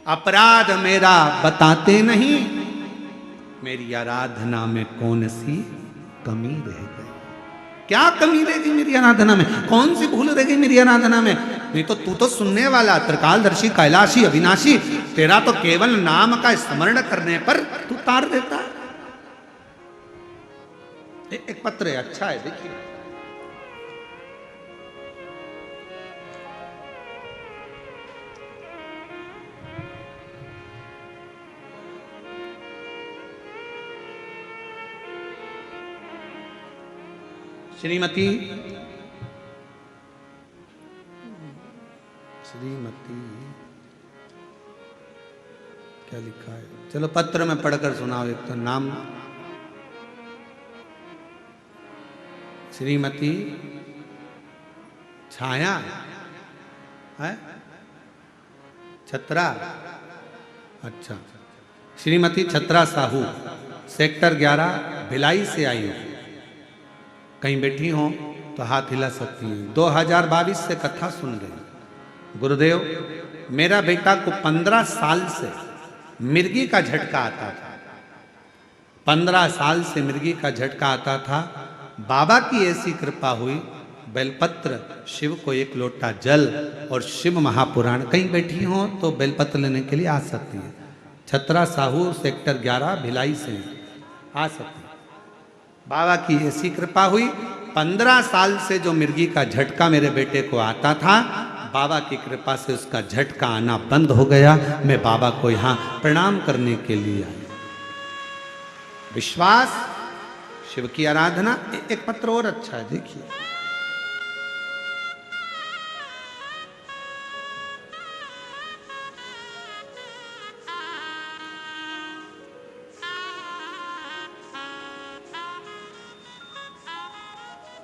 A: अपराध मेरा बताते नहीं, मेरी आराधना में कौन सी कमी रह गई। क्या कमी रह गई मेरी आराधना में, कौन सी भूल रह गई मेरी आराधना में। नहीं तो तू तो सुनने वाला, त्रिकालदर्शी, कैलाशी, अविनाशी, तेरा तो केवल नाम का स्मरण करने पर तू तार देता है। एक पत्र है, अच्छा है, देखिए। श्रीमती क्या लिखा है, चलो पत्र में पढ़कर सुनाओ। एक तो नाम श्रीमती छाया है, छत्रा, अच्छा, श्रीमती छत्रा साहू, सेक्टर 11 भिलाई से आई हो। कहीं बैठी हो तो हाथ हिला सकती हैं। 2022 से कथा सुन रही। गुरुदेव, मेरा बेटा को 15 साल से मिर्गी का झटका आता था। 15 साल से मिर्गी का झटका आता था। बाबा की ऐसी कृपा हुई, बेलपत्र, शिव को 1 लोटा जल और शिव महापुराण। कहीं बैठी हो तो बेलपत्र लेने के लिए आ सकती है। छत्रा साहू, सेक्टर 11 भिलाई से आ सकती है। बाबा की ऐसी कृपा हुई, 15 साल से जो मिर्गी का झटका मेरे बेटे को आता था, बाबा की कृपा से उसका झटका आना बंद हो गया। मैं बाबा को यहाँ प्रणाम करने के लिए आई। विश्वास, शिव की आराधना। एक पत्र और अच्छा है, देखिए।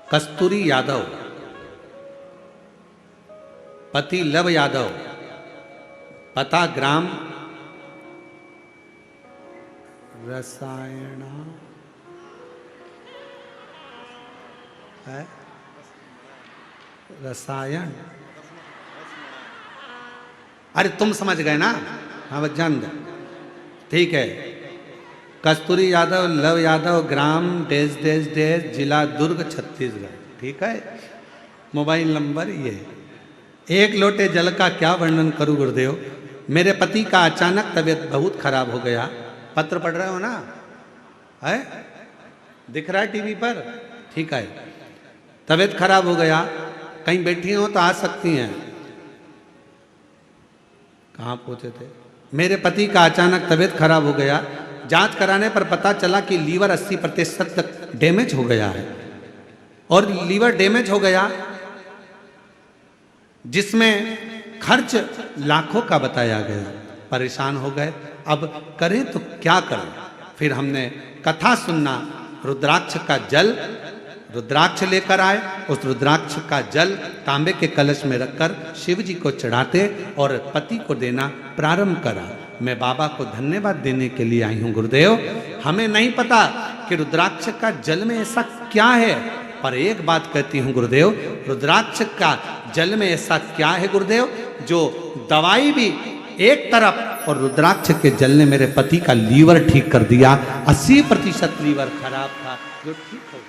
A: कस्तूरी यादव, पति लव यादव, पता ग्राम रसायना है, रसायन, अरे तुम समझ गए ना, हाँ बस जान दो, ठीक है। कस्तूरी यादव, लव यादव, ग्राम डेज डेज डेज, जिला दुर्ग, छत्तीसगढ़, ठीक है। मोबाइल नंबर ये। 1 लोटे जल का क्या वर्णन करूं गुरुदेव। मेरे पति का अचानक तबीयत बहुत खराब हो गया। पत्र पढ़ रहे हो ना, है, दिख रहा है टीवी पर, ठीक है। तबीयत खराब हो गया, कहीं बैठी हो तो आ सकती हैं। कहाँ पहुंचे थे। मेरे पति का अचानक तबीयत खराब हो गया। जांच कराने पर पता चला कि लीवर 80% तक डैमेज हो गया है। और लीवर डैमेज हो गया जिसमें खर्च लाखों का बताया गया। परेशान हो गए, अब करें तो क्या करें। फिर हमने कथा सुनना, रुद्राक्ष का जल, रुद्राक्ष लेकर आए। उस रुद्राक्ष का जल तांबे के कलश में रखकर शिव जी को चढ़ाते और पति को देना प्रारंभ करा। मैं बाबा को धन्यवाद देने के लिए आई हूँ गुरुदेव। हमें नहीं पता कि रुद्राक्ष का जल में ऐसा क्या है, पर एक बात कहती हूँ गुरुदेव, रुद्राक्ष का जल में ऐसा क्या है गुरुदेव, जो दवाई भी एक तरफ और रुद्राक्ष के जल ने मेरे पति का लीवर ठीक कर दिया। 80% लीवर खराब था जो ठीक हो गया।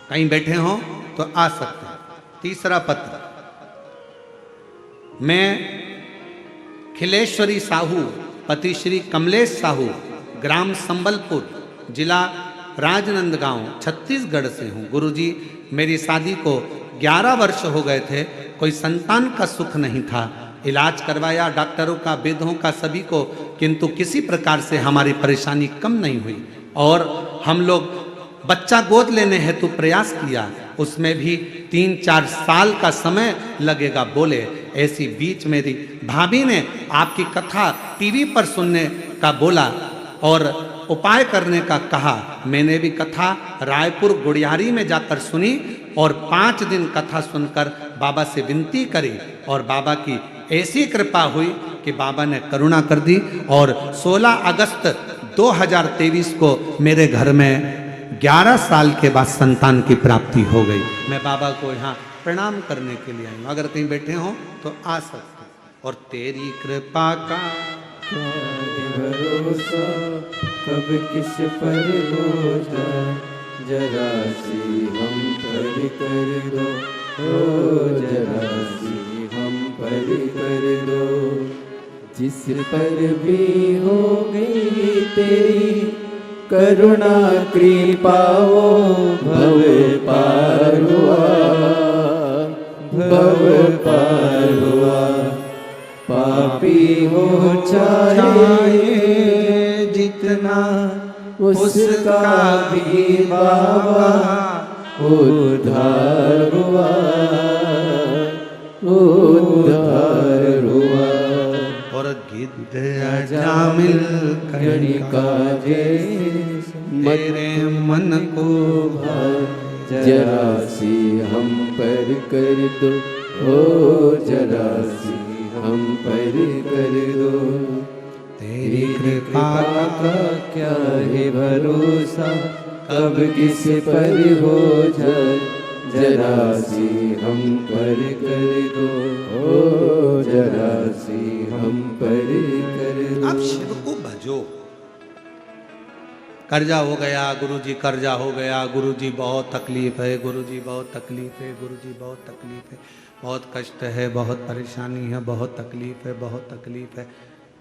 A: कहीं बैठे हो तो आ सकते हैं। तीसरा पत्र, मैं खिलेश्वरी साहू, पति श्री कमलेश साहू, ग्राम संबलपुर, जिला राजनंदगांव, छत्तीसगढ़ से हूँ। गुरुजी, मेरी शादी को 11 वर्ष हो गए थे, कोई संतान का सुख नहीं था। इलाज करवाया डॉक्टरों का, वेदों का, सभी को, किंतु किसी प्रकार से हमारी परेशानी कम नहीं हुई। और हम लोग बच्चा गोद लेने हेतु प्रयास किया, उसमें भी 3-4 साल का समय लगेगा बोले। ऐसी बीच मेरी भाभी ने आपकी कथा टीवी पर सुनने का बोला और उपाय करने का कहा। मैंने भी कथा रायपुर गुड़ियारी में जाकर सुनी और 5 दिन कथा सुनकर बाबा से विनती करी और बाबा की ऐसी कृपा हुई कि बाबा ने करुणा कर दी। और 16 अगस्त 2023 को मेरे घर में 11 साल के बाद संतान की प्राप्ति हो गई। मैं बाबा को यहाँ प्रणाम करने के लिए आई हूँ। अगर कहीं बैठे हो तो आ सकते। और तेरी कृपा का
B: काहे भरोसा, कब किस पर हो जाए, जरा सी हम पर कर दो, ओ जरा सी हम पर कर दो। जिस पर भी हो गई तेरी करुणा कृपा, वो भव पार हुआ, भव पार हुआ। पापी हो चाहे जितना, उसका भी बाबा उद्धार हुआ, उद्धार हुआ।
A: और गिद्ध अजामिल
B: कणिका जैसे
A: मेरे मन को
B: भाए, जरा सी हम पर कर दो, ओ जरा सी हम पर कर दो। तेरी कृपा का क्या है भरोसा, कब किस पर हो जाए, जरा सी हम पर कर दो, ओ जरा सी हम पर कर दो।
A: आप शिव को भजो। कर्जा हो गया गुरुजी, कर्जा हो गया गुरुजी, बहुत तकलीफ है गुरुजी, बहुत तकलीफ है गुरुजी, बहुत तकलीफ है, बहुत कष्ट है, बहुत परेशानी है, बहुत तकलीफ है, बहुत तकलीफ है।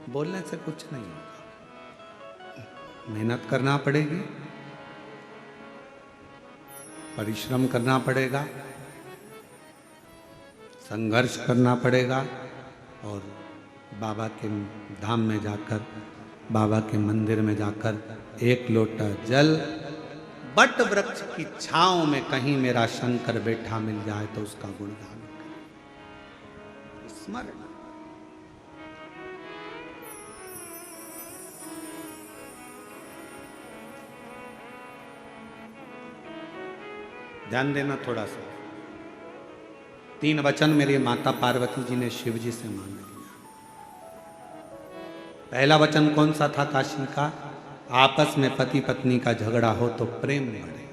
A: बोलने से कुछ नहीं होगा, मेहनत करना पड़ेगी, परिश्रम करना पड़ेगा, संघर्ष करना पड़ेगा, और बाबा के धाम में जाकर, बाबा के मंदिर में जाकर एक लोटा जल बट वृक्ष की छांव में कहीं मेरा शंकर बैठा मिल जाए तो उसका गुणगान करें। स्मरण। ध्यान देना थोड़ा सा। 3 वचन मेरी माता पार्वती जी ने शिव जी से मांग लिया। पहला वचन कौन सा था काशी का? आपस में पति पत्नी का झगड़ा हो तो प्रेम बढ़े।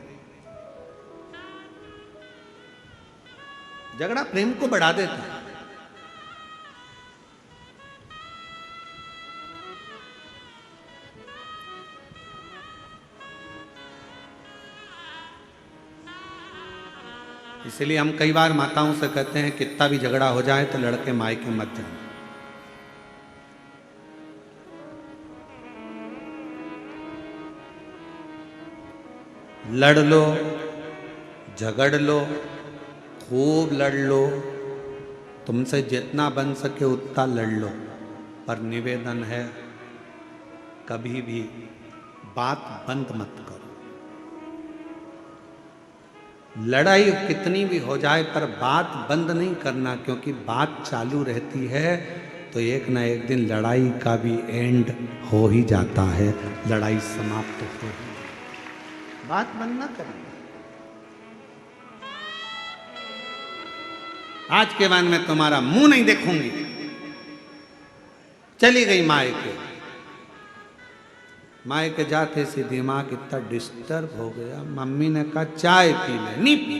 A: झगड़ा प्रेम को बढ़ा देता है। इसलिए हम कई बार माताओं से कहते हैं कितना भी झगड़ा हो जाए तो लड़के मायके मत जाओ। लड़ लो, झगड़ लो, खूब लड़ लो, तुमसे जितना बन सके उतना लड़ लो, पर निवेदन है कभी भी बात बंद मत करो। लड़ाई कितनी भी हो जाए पर बात बंद नहीं करना, क्योंकि बात चालू रहती है तो एक ना एक दिन लड़ाई का भी एंड हो ही जाता है, लड़ाई समाप्त हो ही। बात बंद ना करना। आज के बाद मैं तुम्हारा मुंह नहीं देखूंगी। चली गई मायके। मायके जाते से दिमाग इतना डिस्टर्ब हो गया, मम्मी ने कहा चाय पी ले, नहीं पी।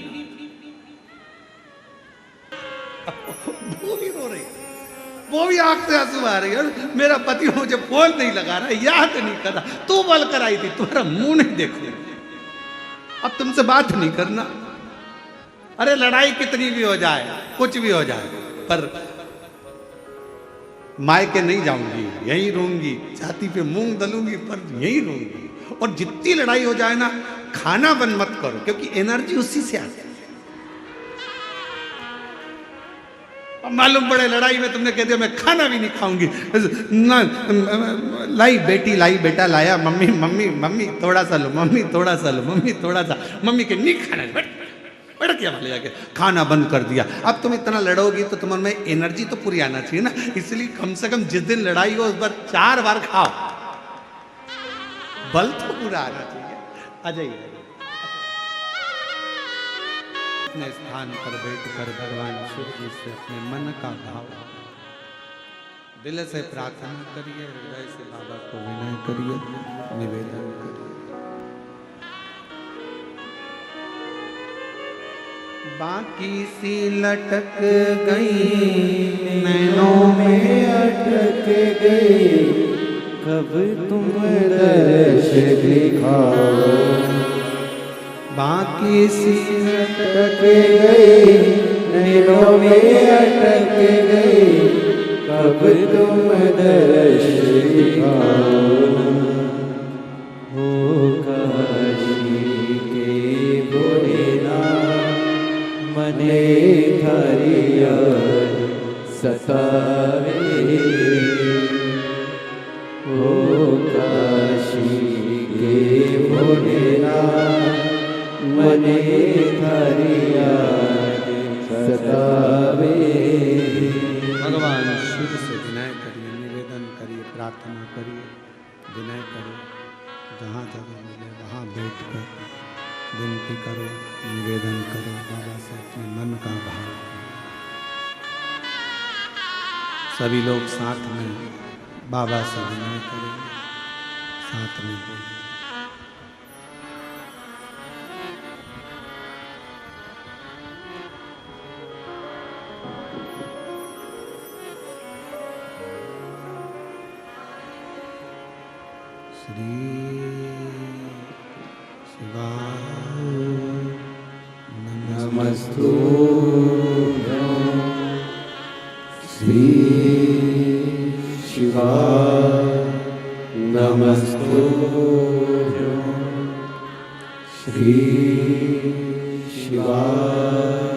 A: वो भी रो रही, वो भी आंख से आंसू आ रही है। मेरा पति मुझे फोन नहीं लगा रहा, याद नहीं कर रहा, तू बोल कर आई थी, तुम्हारा मुंह नहीं देखूंगी, अब तुमसे बात नहीं करना। अरे लड़ाई कितनी भी हो जाए, कुछ भी हो जाए, पर मायके नहीं जाऊंगी, यहीं रहूंगी, छाती पे मूंग दलूंगी पर यहीं रहूंगी। और जितनी लड़ाई हो जाए ना, खाना बंद मत करो, क्योंकि एनर्जी उसी से आती है। अब मालूम पड़े लड़ाई में तुमने कह दिया मैं खाना भी नहीं खाऊंगी, ना लाई बेटी लाई बेटा लाया, मम्मी मम्मी मम्मी थोड़ा सा लो, मम्मी थोड़ा सा लो, मम्मी थोड़ा सा, मम्मी के नहीं खाना, बड़ा क्या वाले जाके खाना बंद कर दिया। अब तुम इतना लड़ोगी तो तुम्हारे में एनर्जी तो पूरी आना चाहिए ना, इसलिए कम से कम जिस दिन लड़ाई हो उस बार 4 बार खाओ, बल तो पूरा आना चाहिए। आ जाइए। अपने स्थान पर बैठकर भगवान शिव जी से अपने मन का भाव दिल से प्रार्थना करिए, हृदय से बाबा को विनय करिए, निवेदन करिए। बाकी सी लटक गई नैनों में
B: अटक गई, कब तुम दर्श दिखाओ।
A: बाकी सी
B: अटक गई नैनों में अटक गई, कब तुम दर्श दिखाओ। हो काशी के भोलेनाथ, मने थारिया सतावे। हो काशी के भोलेनाथ, मने थारिया सतावे।
A: भगवान शिव से विनय करिए, निवेदन करिए, प्रार्थना करिए, विनय करो। जहाँ जगह मिले वहाँ बैठकर विनती करो, निवेदन करो, बाबा से अपने मन का भाव। सभी लोग साथ में बाबा से विनय करें, साथ में बोलें। श्री शिवाय
B: नमस्तुभ्यं, श्री शिवाय नमस्तुभ्यं, श्री शिवाय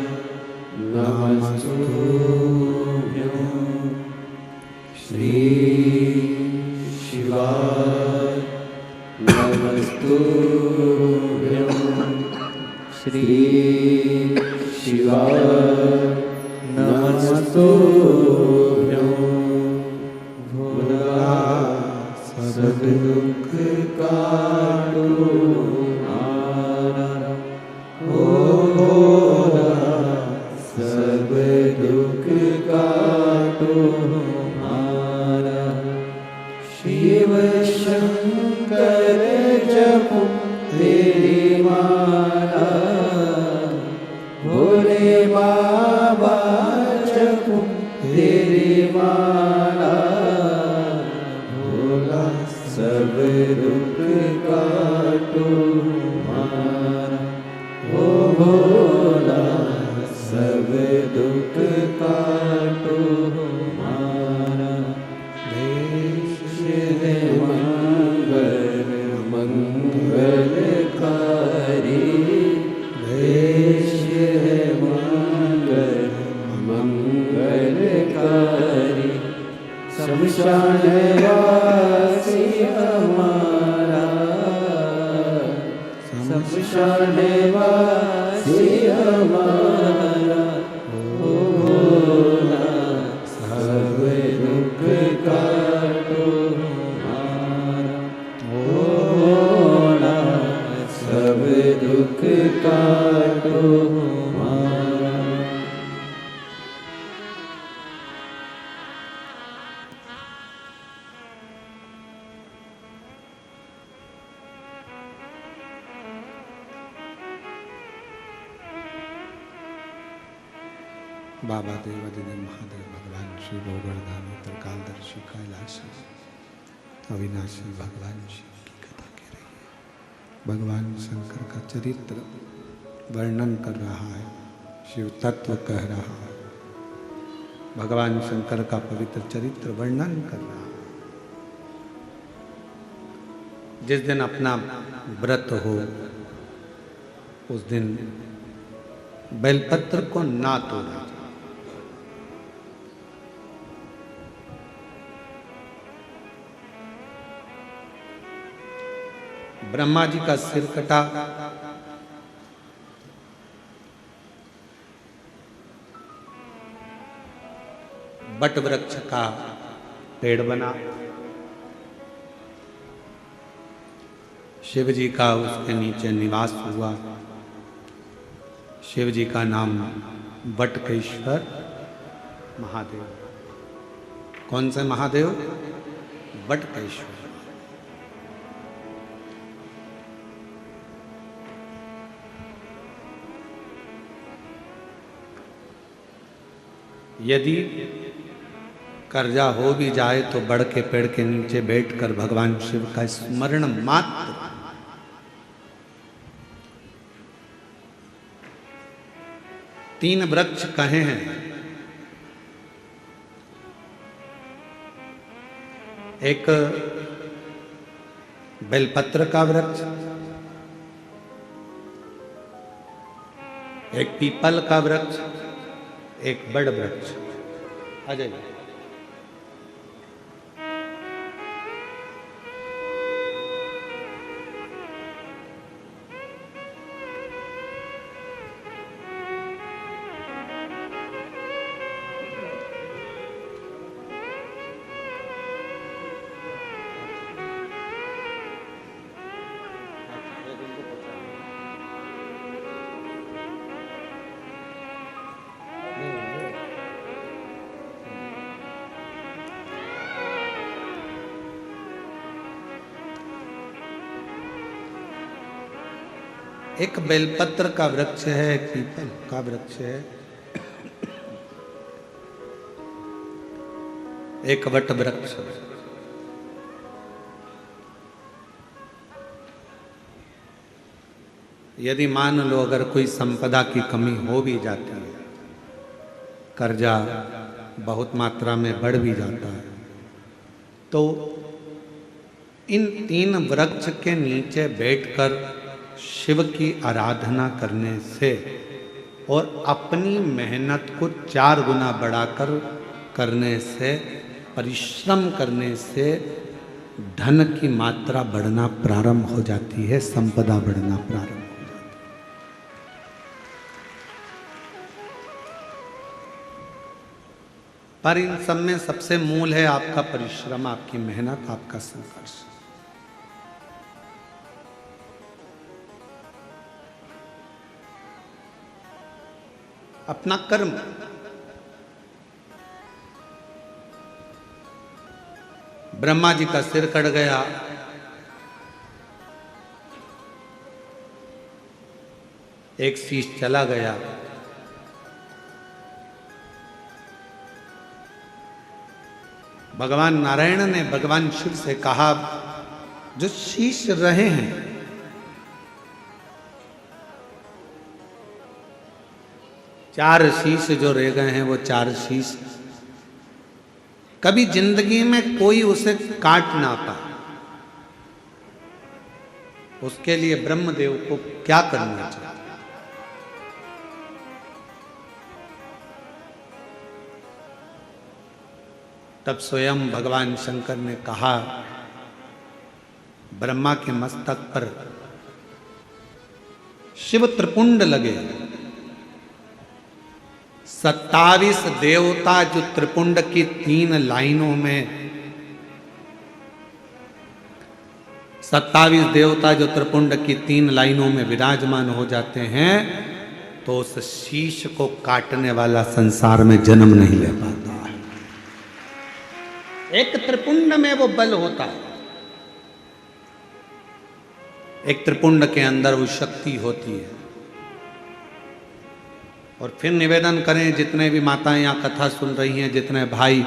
B: नमस्तुभ्यं, श्री शिवाय नमस्तुभ्यं, श्री शिवाय नमस्तुभ्यं। भोला सब दुख काटो हमारा, ओ भोला सब दुख काटो हमारा। शिव शंकर जपो तेरी माला, भोले बाबा जपो तेरी माला। भोला सब दुख काटो हमारा, ओ भोला सब दुख काटो हमारा। देश है मंगल मंगलकारी, देश है मंगल मंगलकारी। शमशान वासी हमारा, शमशान वासी हमारा। ओ भोला सब दुख काटो हमारा, ओ भोला सब दुख काटो हमारा।
A: बाबा देव अधिदेव महादेव भगवान श्री गोवर्धन त्रिकालदर्शी कैलाशी अविनाशी भगवान शिव की कथा कह रही है। भगवान शंकर का चरित्र वर्णन कर रहा है, शिव तत्व कह रहा है। भगवान शंकर का पवित्र चरित्र वर्णन कर रहा है। जिस दिन अपना व्रत हो उस दिन बेलपत्र को ना तोड़ना। ब्रह्मा जी का सिर कटा, बट वृक्ष का पेड़ बना, शिव जी का उसके नीचे निवास हुआ। शिव जी का नाम बटकेश्वर महादेव। कौन से महादेव? बटकेश्वर। यदि कर्जा हो भी जाए तो बड़ के पेड़ के नीचे बैठकर भगवान शिव का स्मरण मात्र। तीन वृक्ष कहे हैं, एक बेलपत्र का वृक्ष, एक पीपल का वृक्ष, एक बड़ वृक्ष। आ जाइए। एक बेलपत्र का वृक्ष है, एक पीपल का वृक्ष है, एक वट वृक्ष। यदि मान लो अगर कोई संपदा की कमी हो भी जाती है, कर्जा बहुत मात्रा में बढ़ भी जाता है, तो इन तीन वृक्ष के नीचे बैठकर शिव की आराधना करने से और अपनी मेहनत को 4 गुना बढ़ाकर करने से, परिश्रम करने से धन की मात्रा बढ़ना प्रारंभ हो जाती है, संपदा बढ़ना प्रारंभ हो जाती है। पर इन सब में सबसे मूल है आपका परिश्रम, आपकी मेहनत, आपका संघर्ष। अपना कर्म। ब्रह्मा जी का सिर कट गया, एक शीश चला गया, भगवान नारायण ने भगवान शिव से कहा, जो शीश रहे हैं चार शीश जो रह गए हैं, वो 4 शीश कभी जिंदगी में कोई उसे काट ना पाए। उसके लिए ब्रह्मदेव को क्या करना चाहिए? तब स्वयं भगवान शंकर ने कहा, ब्रह्मा के मस्तक पर शिव त्रिपुंड लगे, 27 देवता जो त्रिपुंड की 3 लाइनों में, 27 देवता जो त्रिपुंड की 3 लाइनों में विराजमान हो जाते हैं, तो उस शीश को काटने वाला संसार में जन्म नहीं ले पाता है। एक त्रिपुंड में वो बल होता है, एक त्रिपुंड के अंदर वो शक्ति होती है। और फिर निवेदन करें, जितने भी माताएं यहाँ कथा सुन रही हैं, जितने भाई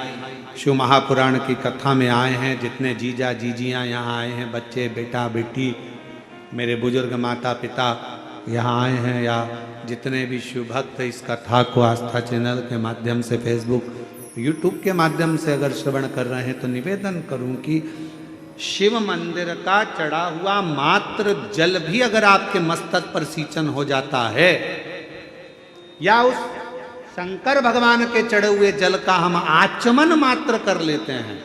A: शिव महापुराण की कथा में आए हैं, जितने जीजा जीजियाँ यहाँ आए हैं, बच्चे बेटा बेटी, मेरे बुजुर्ग माता पिता यहाँ आए हैं, या जितने भी शिव भक्त इस कथा को आस्था चैनल के माध्यम से, फेसबुक यूट्यूब के माध्यम से अगर श्रवण कर रहे हैं, तो निवेदन करूं कि शिव मंदिर का चढ़ा हुआ मात्र जल भी अगर आपके मस्तक पर सिंचन हो जाता है, या उस शंकर भगवान के चढ़े हुए जल का हम आचमन मात्र कर लेते हैं,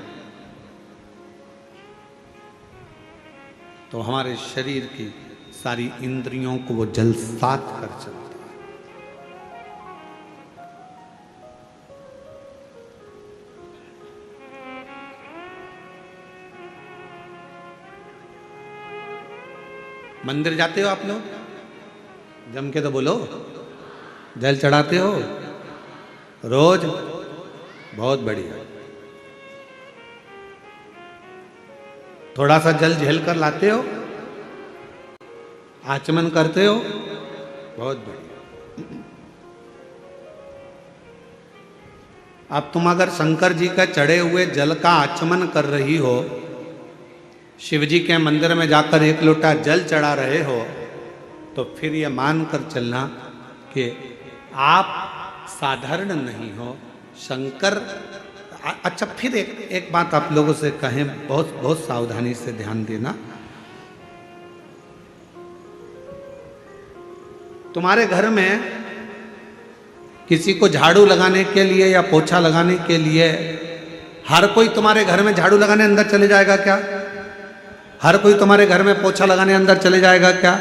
A: तो हमारे शरीर की सारी इंद्रियों को वो जल साथ कर चलता है। मंदिर जाते हो आप लोग? जम के तो बोलो। जल चढ़ाते हो रोज? बहुत बढ़िया। थोड़ा सा जल झेल कर लाते हो, आचमन करते हो, बहुत बढ़िया। अब तुम अगर शंकर जी का चढ़े हुए जल का आचमन कर रही हो, शिव जी के मंदिर में जाकर 1 लोटा जल चढ़ा रहे हो, तो फिर ये मान कर चलना कि आप साधारण नहीं हो। शंकर अच्छा, फिर एक बात आप लोगों से कहें, बहुत बहुत सावधानी से ध्यान देना। तुम्हारे घर में किसी को झाड़ू लगाने के लिए या पोछा लगाने के लिए हर कोई तुम्हारे घर में झाड़ू लगाने अंदर चले जाएगा क्या? हर कोई तुम्हारे घर में पोछा लगाने अंदर चले जाएगा क्या?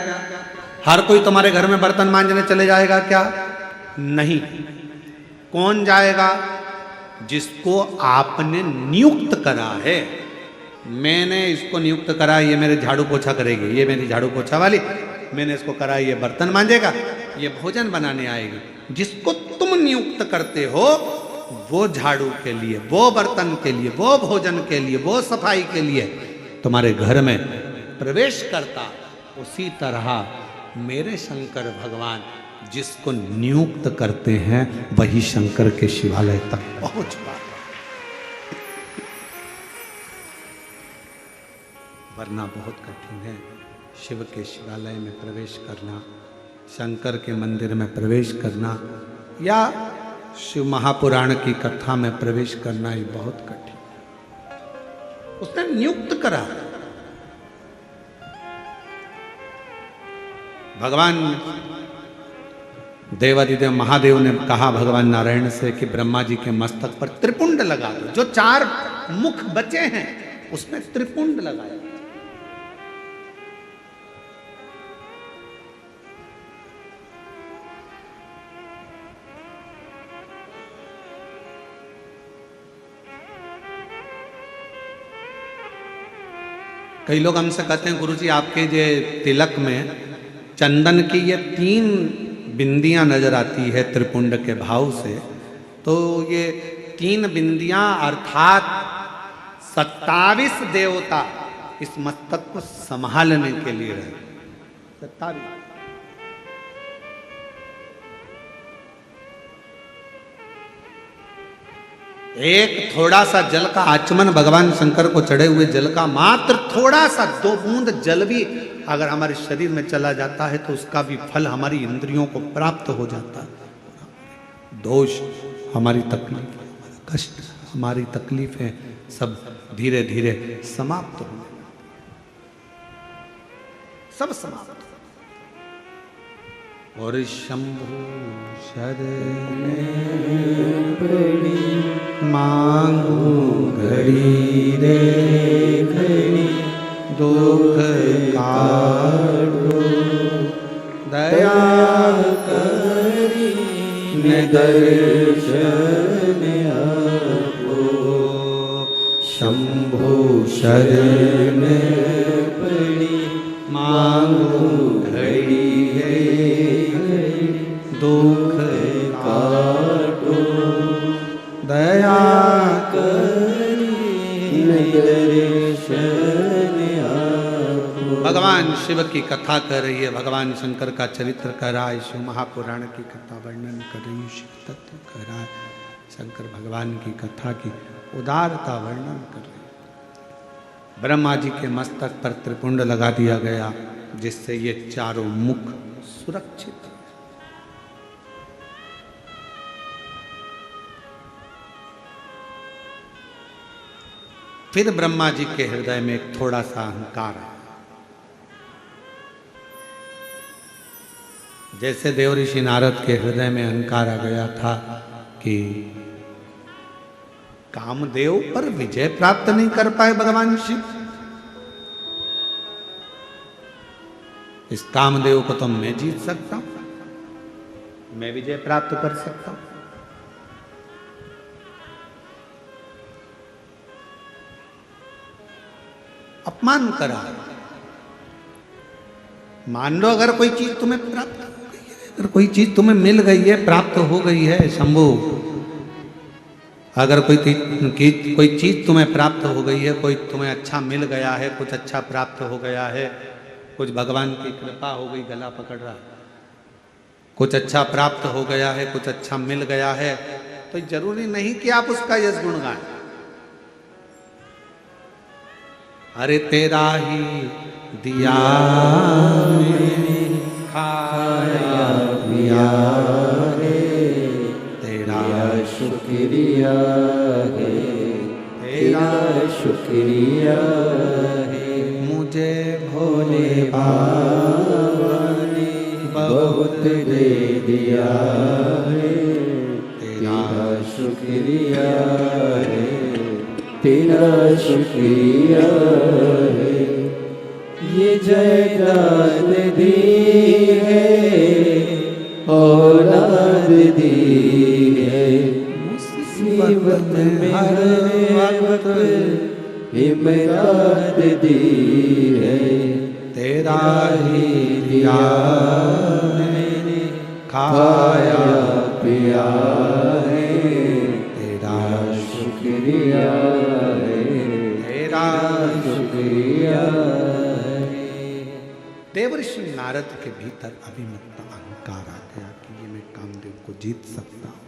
A: हर कोई तुम्हारे घर में बर्तन मांजने चले जाएगा क्या? नहीं। कौन जाएगा? जिसको आपने नियुक्त करा है। मैंने इसको नियुक्त करा, ये मेरे झाड़ू पोछा करेगी, ये मेरी झाड़ू पोछा वाली, मैंने इसको करा, ये बर्तन मांजेगा, ये भोजन बनाने आएगी। जिसको तुम नियुक्त करते हो वो झाड़ू के लिए, वो बर्तन के लिए, वो भोजन के लिए, वो सफाई के लिए तुम्हारे घर में प्रवेश करता, उसी तरह मेरे शंकर भगवान जिसको नियुक्त करते हैं वही शंकर के शिवालय तक पहुंच पाता। वरना बहुत कठिन है शिव के शिवालय में प्रवेश करना, शंकर के मंदिर में प्रवेश करना, या शिव महापुराण की कथा में प्रवेश करना, ये बहुत कठिन। उसने नियुक्त करा। भगवान देवादिदेव महादेव ने कहा भगवान नारायण से कि ब्रह्मा जी के मस्तक पर त्रिपुंड लगा दो। जो 4 मुख बचे हैं उसमें त्रिपुंड लगाया। कई लोग हमसे कहते हैं गुरुजी आपके जे तिलक में चंदन की ये 3 बिंदियां नजर आती है त्रिपुंड के भाव से, तो ये 3 बिंदियां अर्थात 27 देवता इस मस्तक को संभालने के लिए रहे। 27। एक थोड़ा सा जल का आचमन भगवान शंकर को चढ़े हुए जल का, मात्र थोड़ा सा 2 बूंद जल भी अगर हमारे शरीर में चला जाता है तो उसका भी फल हमारी इंद्रियों को प्राप्त हो जाता है। दोष, हमारी तकलीफ, हमारा कष्ट, हमारी तकलीफें सब धीरे धीरे समाप्त हो, सब समाप्त। और शंभु शरण पड़ी मांगू घड़ी रे घड़ी, दुख काटो दया करी दर्शन आपो। शंभु शरण पड़ी मांगू घड़ी दुख काटो दया करी दर्शन आपो। भगवान शिव की कथा कर रही है, भगवान शंकर का चरित्र कर रहा है, शिव महापुराण की कथा वर्णन कर रही है, शिव तत्व कर रहा है, शंकर भगवान की कथा की उदारता वर्णन कर रही है। ब्रह्मा जी के मस्तक पर त्रिपुंड लगा दिया गया जिससे ये 4 मुख सुरक्षित। फिर ब्रह्मा जी के हृदय में एक थोड़ा सा अहंकार है। जैसे देव ऋषि नारद के हृदय में अहंकार आ गया था कि कामदेव पर विजय प्राप्त नहीं कर पाए भगवान शिव, इस कामदेव को तो मैं जीत सकता हूं, मैं विजय प्राप्त कर सकता हूं। अपमान करा। मान लो अगर कोई चीज तुम्हें प्राप्त हो गई है, अगर कोई चीज तुम्हें मिल गई है, प्राप्त हो गई है शंभु, अगर कोई चीज तुम्हें प्राप्त हो गई है, कोई तुम्हें अच्छा मिल गया है, कुछ अच्छा प्राप्त हो गया है, कुछ भगवान की कृपा हो गई, गला पकड़ रहा, कुछ अच्छा प्राप्त हो गया है, कुछ अच्छा मिल गया है, तो जरूरी नहीं कि आप उसका यश गुण गाएं। अरे तेरा ही दिया खाया पिया है, तेरा
B: शुक्रिया है, तेरा शुक्रिया है।
A: मुझे
B: भोले बाबा ने बहुत दे दिया है, तेरा शुक्रिया है, तेरा शुक्रिया है। ये जायदाद दी है, औलाद दी है, मुसीबत में हर वक्त इमदाद दी है। तेरा ही दिया मैंने खाया पिया है, तेरा शुक्रिया है, तेरा शुक्रिया है।
A: देवर्षि नारद के भीतर अभिमत अहंकार आ गया कि ये मैं कामदेव को जीत सकता हूं।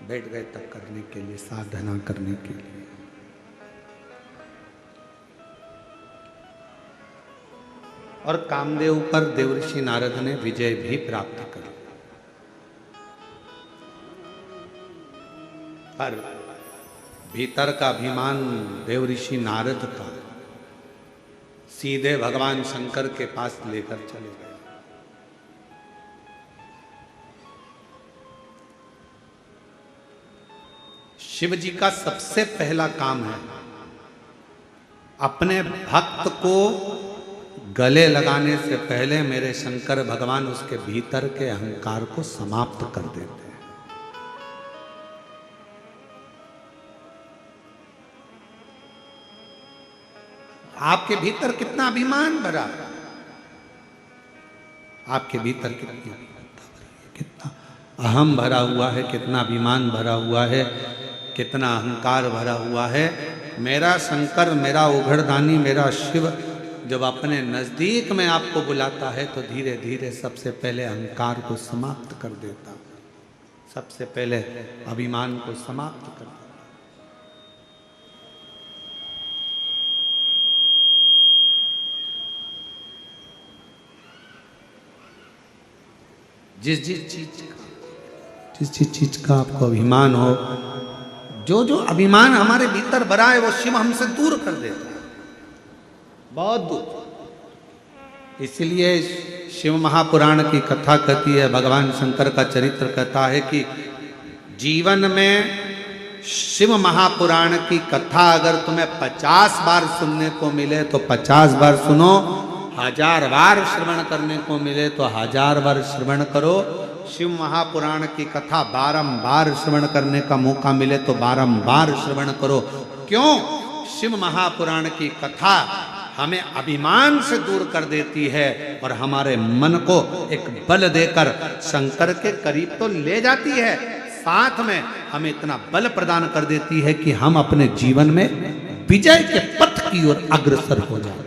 A: बैठ गए तब करने के लिए, साधना करने के लिए। और कामदेव पर देवर्षि नारद ने विजय भी प्राप्त कर। पर भीतर का अभिमान देवर्षि नारद का सीधे भगवान शंकर के पास लेकर चले गए। शिव जी का सबसे पहला काम है अपने भक्त को गले लगाने से पहले मेरे शंकर भगवान उसके भीतर के अहंकार को समाप्त कर देते हैं। आपके भीतर कितना अभिमान भरा, आपके भीतर कितना अहम भरा हुआ है, कितना अभिमान भरा हुआ है, कितना अहंकार भरा हुआ है। मेरा शंकर, मेरा उघड़दानी, मेरा शिव जब अपने नजदीक में आपको बुलाता है तो धीरे धीरे सबसे पहले अहंकार को समाप्त कर देता, सबसे पहले अभिमान को समाप्त कर देता। जिस चीज का आपको अभिमान हो, जो जो अभिमान हमारे भीतर भरा है वो शिव हमसे दूर कर देता है, बहुत दूर। इसलिए शिव महापुराण की कथा कहती है, भगवान शंकर का चरित्र कहता है कि जीवन में शिव महापुराण की कथा अगर तुम्हें 50 बार सुनने को मिले तो 50 बार सुनो, 1000 बार श्रवण करने को मिले तो 1000 बार श्रवण करो। शिव महापुराण की कथा बारंबार श्रवण करने का मौका मिले तो बारंबार श्रवण करो। क्यों? शिव महापुराण की कथा हमें अभिमान से दूर कर देती है और हमारे मन को एक बल देकर शंकर के करीब तो ले जाती है, साथ में हमें इतना बल प्रदान कर देती है कि हम अपने जीवन में विजय के पथ की ओर अग्रसर हो जाए।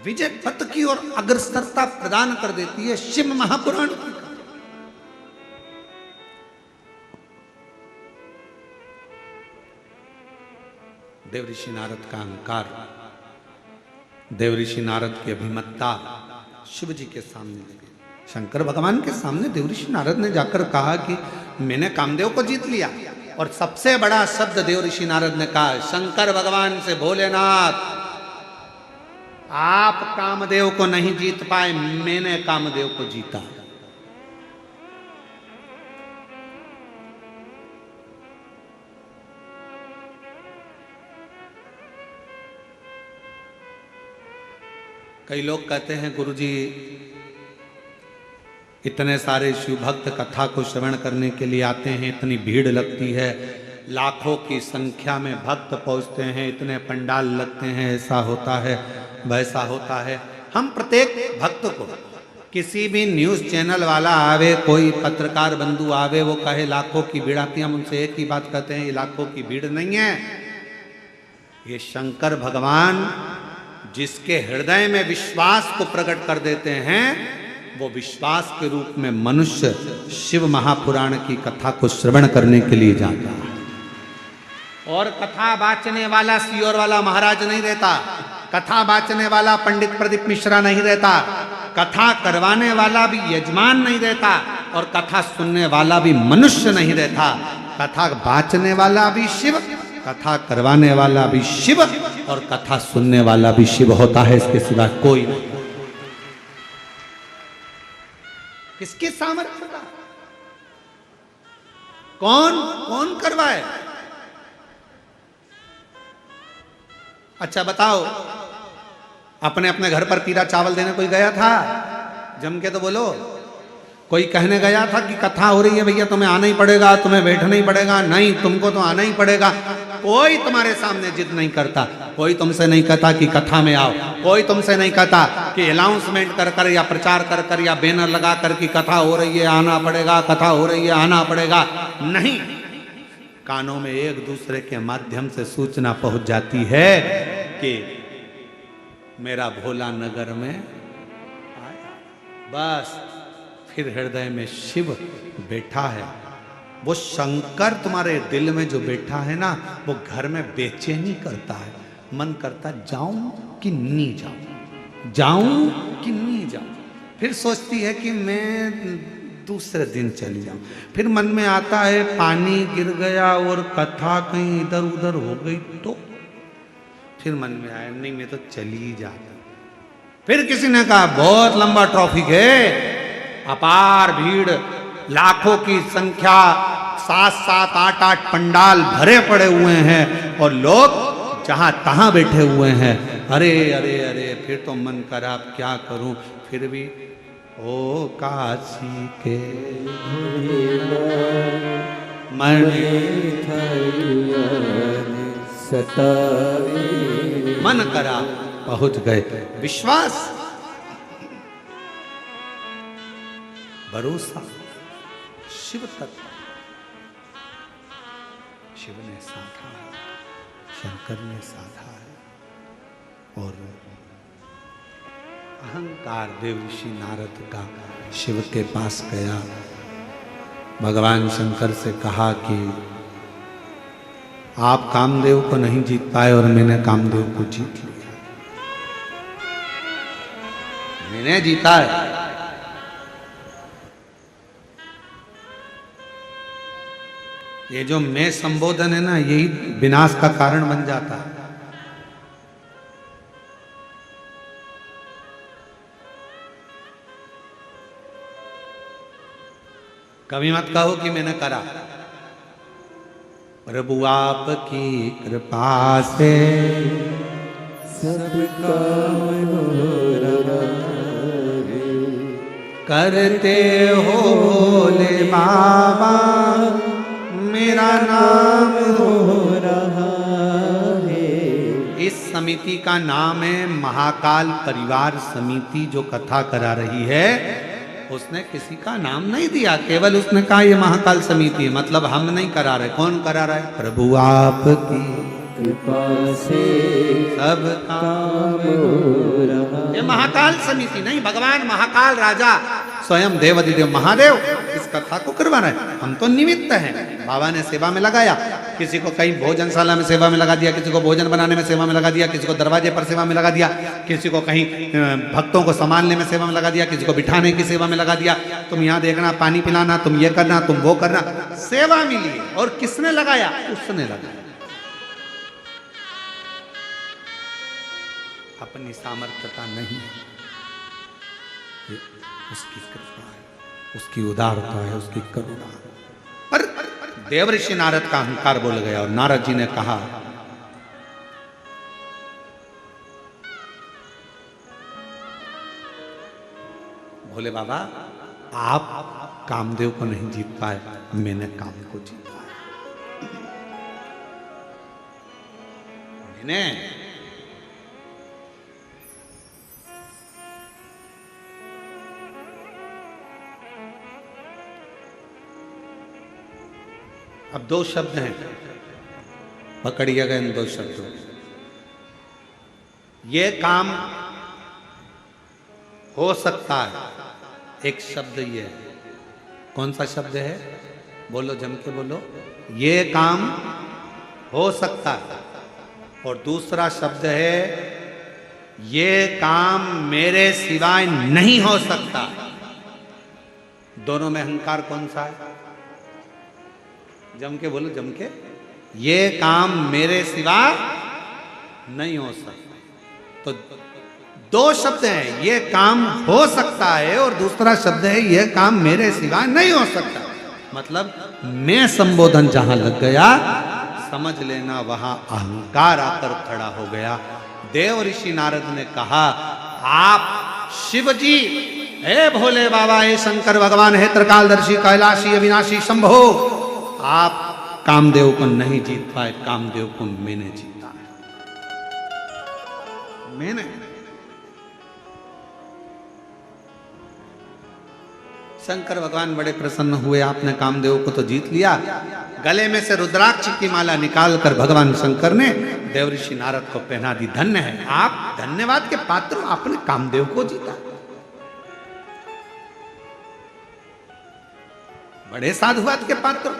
A: विजय पथ की ओर अग्रसरता प्रदान कर देती है शिव महापुराण की। देवऋषि नारद का अहंकार, देवऋषि नारद की अभिमत्ता शिव जी के सामने लगी। शंकर भगवान के सामने देवऋषि नारद ने जाकर कहा कि मैंने कामदेव को जीत लिया। और सबसे बड़ा शब्द देवऋषि नारद ने कहा शंकर भगवान से, भोलेनाथ आप कामदेव को नहीं जीत पाए, मैंने कामदेव को जीता। कई लोग कहते हैं गुरुजी इतने सारे शिव भक्त कथा को श्रवण करने के लिए आते हैं, इतनी भीड़ लगती है, लाखों की संख्या में भक्त पहुंचते हैं, इतने पंडाल लगते हैं, ऐसा होता है वैसा होता है। हम प्रत्येक भक्त को, किसी भी न्यूज़ चैनल वाला आवे, कोई पत्रकार बंधु आवे, वो कहे लाखों की भीड़ आती है, हम उनसे एक ही बात कहते हैं, ये लाखों की भीड़ नहीं है, ये शंकर भगवान जिसके हृदय में विश्वास को प्रकट कर देते हैं, वो विश्वास के रूप में मनुष्य शिव महापुराण की कथा को श्रवण करने के लिए जाता है। और कथा वाचने वाला सियोर वाला महाराज नहीं रहता, कथा वाचने वाला पंडित प्रदीप मिश्रा नहीं रहता, कथा करवाने वाला भी यजमान नहीं रहता, और कथा सुनने वाला भी मनुष्य नहीं रहता। कथा वाचने वाला भी शिव, कथा करवाने वाला भी शिव, और कथा सुनने वाला भी शिव होता है, इसके सिवा कोई नहीं। किसके सामर्थ्य का? कौन करवाए? अच्छा बताओ, अपने अपने घर पर पीरा चावल देने कोई गया था? जम के तो बोलो। कोई कहने गया था कि कथा हो रही है भैया तुम्हें आना ही पड़ेगा, तुम्हें बैठना ही पड़ेगा? नहीं, तुमको तो आना ही पड़ेगा। कोई तुम्हारे सामने जिद नहीं करता, कोई तुमसे नहीं कहता कि कथा में आओ, कोई तुमसे नहीं कहता कि अनाउंसमेंट कर कर या प्रचार कर कर या बैनर लगा कर कि कथा हो रही है आना पड़ेगा, कथा हो रही है आना पड़ेगा। नहीं, कानों में एक दूसरे के माध्यम से सूचना पहुंच जाती है कि मेरा भोला नगर में आया। बस फिर हृदय में शिव बैठा है। वो शंकर तुम्हारे दिल में जो बैठा है ना, वो घर में बेचैनी करता है। मन करता जाऊं कि नहीं जाऊं, जाऊं कि नहीं जाऊं। फिर सोचती है कि मैं दूसरे दिन चली जाऊं। फिर मन में आता है पानी गिर गया और कथा कहीं इधर उधर हो गई तो। फिर मन में आया नहीं, मैं तो चली जाता। फिर किसी ने कहा बहुत लंबा ट्रॉफिक है, अपार भीड़, लाखों की संख्या, 7-7, 8-8 पंडाल भरे पड़े हुए हैं और लोग जहां तहां बैठे हुए हैं। अरे अरे अरे, फिर तो मन करा अब क्या करूं। फिर भी ओ काशी के मन करा पहुंच गए। विश्वास, भरोसा शिव तत्व, शिव ने साधा है, शंकर ने साधा है। और अहंकार देव ऋषि नारद का शिव के पास गया, भगवान शंकर से कहा कि आप कामदेव को नहीं जीत पाए और मैंने कामदेव को जीत लिया, मैंने जीता है। ये जो मैं संबोधन है ना, यही विनाश का कारण बन जाता है। कभी मत कहो कि मैंने करा। प्रभु आपकी कृपा से
B: सबका
A: करते हो भोले बाबा, मेरा नाम हो रहा है। इस समिति का नाम है महाकाल परिवार समिति। जो कथा करा रही है उसने किसी का नाम नहीं दिया, केवल उसने कहा ये महाकाल समिति है। मतलब हम नहीं करा रहे। कौन करा रहा है? प्रभु आपकी
B: कृपा से
A: सब
B: काम हो रहा।
A: ये महाकाल समिति नहीं, भगवान महाकाल राजा स्वयं देवाधिदेव महादेव इस कथा को करवा रहे हैं। हम तो निमित्त हैं। बाबा ने सेवा में लगाया, किसी को कहीं भोजनशाला में सेवा में लगा दिया, किसी को भोजन बनाने में सेवा में लगा दिया, किसी को दरवाजे पर सेवा में लगा दिया, किसी को कहीं भक्तों को संभालने में सेवा में लगा दिया, किसी को बिठाने की सेवा में लगा दिया। तुम यहाँ देखना, पानी पिलाना, तुम ये करना, तुम वो करना, सेवा मिली। और किसने लगाया? उसने लगाया। अपनी सामर्थ्यता नहीं है, उसकी कृपा है, उसकी उदारता है, उसकी करुणा है। पर देवऋषि नारद का अहंकार बोल गया और नारद जी ने कहा, भोले बाबा आप कामदेव को नहीं जीत पाए, मैंने काम को जीता है। मैंने अब दो शब्द हैं, पकड़िएगा इन दो शब्दों। ये काम हो सकता है, एक शब्द ये है। कौन सा शब्द है? बोलो, जम के बोलो। ये काम हो सकता है। और दूसरा शब्द है, ये काम मेरे सिवाय नहीं हो सकता। दोनों में अहंकार कौन सा है? जम के बोलो, जम के। ये काम मेरे सिवा नहीं हो सकता। तो दो शब्द हैं, ये काम हो सकता है और दूसरा शब्द है, ये काम मेरे सिवा नहीं हो सकता। मतलब मैं संबोधन जहां लग गया, समझ लेना वहां अहंकार आकर खड़ा हो गया। देव ऋषि नारद ने कहा, आप शिव जी, हे भोले बाबा, हे शंकर भगवान, हे त्रिकालदर्शी, कैलाशी, अविनाशी, शंभो, आप कामदेव को नहीं जीत पाए, कामदेव को मैंने जीता है। मैंने। शंकर भगवान बड़े प्रसन्न हुए, आपने कामदेव को तो जीत लिया। गले में से रुद्राक्ष की माला निकालकर भगवान शंकर ने देवऋषि नारद को पहना दी। धन्य है आप, धन्यवाद के पात्र, आपने कामदेव को जीता। बड़े साधुवाद के पात्र।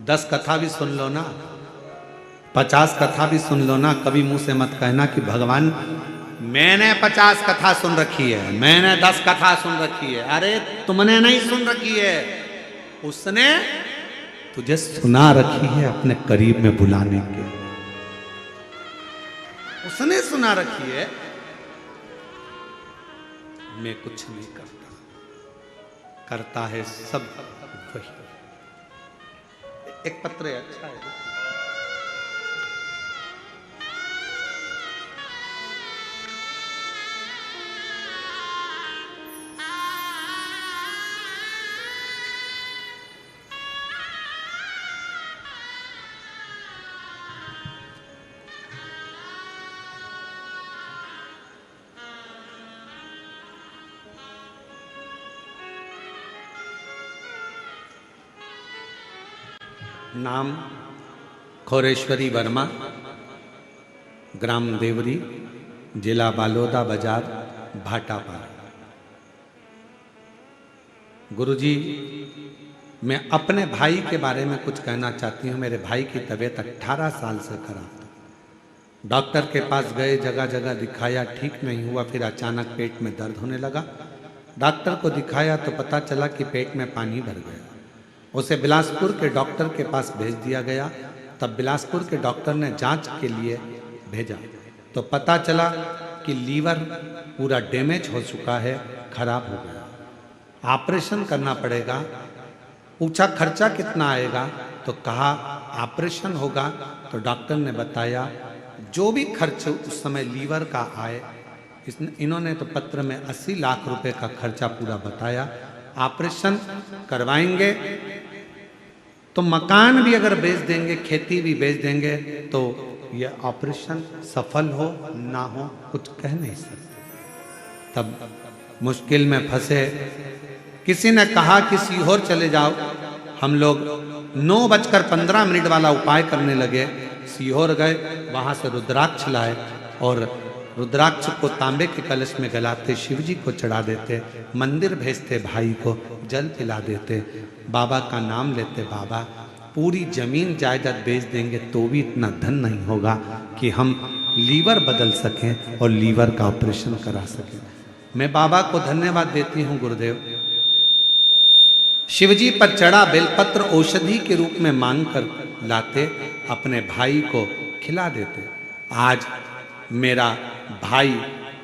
A: दस कथा भी सुन लो ना, 50 कथा भी सुन लो ना, कभी मुंह से मत कहना कि भगवान मैंने 50 कथा सुन रखी है, मैंने 10 कथा सुन रखी है। अरे तुमने नहीं सुन रखी है, उसने तुझे सुना रखी है अपने करीब में बुलाने के। उसने सुना रखी है। मैं कुछ नहीं करता, करता है सब वही। एक पत्र है, अच्छा है। नाम खोरेश्वरी वर्मा, ग्राम देवरी, जिला बालोदा बाजार, भाटापारा। गुरुजी, मैं अपने भाई के बारे में कुछ कहना चाहती हूँ। मेरे भाई की तबीयत 18 साल से खराब था। डॉक्टर के पास गए, जगह जगह दिखाया, ठीक नहीं हुआ। फिर अचानक पेट में दर्द होने लगा। डॉक्टर को दिखाया तो पता चला कि पेट में पानी भर गया। उसे बिलासपुर के डॉक्टर के पास भेज दिया गया। तब बिलासपुर के डॉक्टर ने जांच के लिए भेजा तो पता चला कि लीवर पूरा डैमेज हो चुका है, खराब हो गया, ऑपरेशन करना पड़ेगा। पूछा खर्चा कितना आएगा, तो कहा ऑपरेशन होगा। तो डॉक्टर ने बताया जो भी खर्च उस समय लीवर का आए, इन्होंने तो पत्र में 80 लाख रुपए का खर्चा पूरा बताया। ऑपरेशन करवाएंगे तो मकान भी अगर बेच देंगे, खेती भी बेच देंगे, तो यह ऑपरेशन सफल हो ना हो कुछ कह नहीं सकते। तब मुश्किल में फंसे। किसी ने कहा कि सीहोर चले जाओ। हम लोग 9:15 वाला उपाय करने लगे। सीहोर गए, वहां से रुद्राक्ष लाए और रुद्राक्ष को तांबे के कलश में गलाते, शिव जी को चढ़ा देते, मंदिर भेजते, भाई को जल पिला देते, बाबा का नाम लेते। बाबा पूरी जमीन जायदाद बेच देंगे तो भी इतना धन नहीं होगा कि हम लीवर बदल सकें और लीवर का ऑपरेशन करा सकें। मैं बाबा को धन्यवाद देती हूँ गुरुदेव। शिवजी पर चढ़ा बेलपत्र औषधि के रूप में मांग कर लाते, अपने भाई को खिला देते। आज मेरा भाई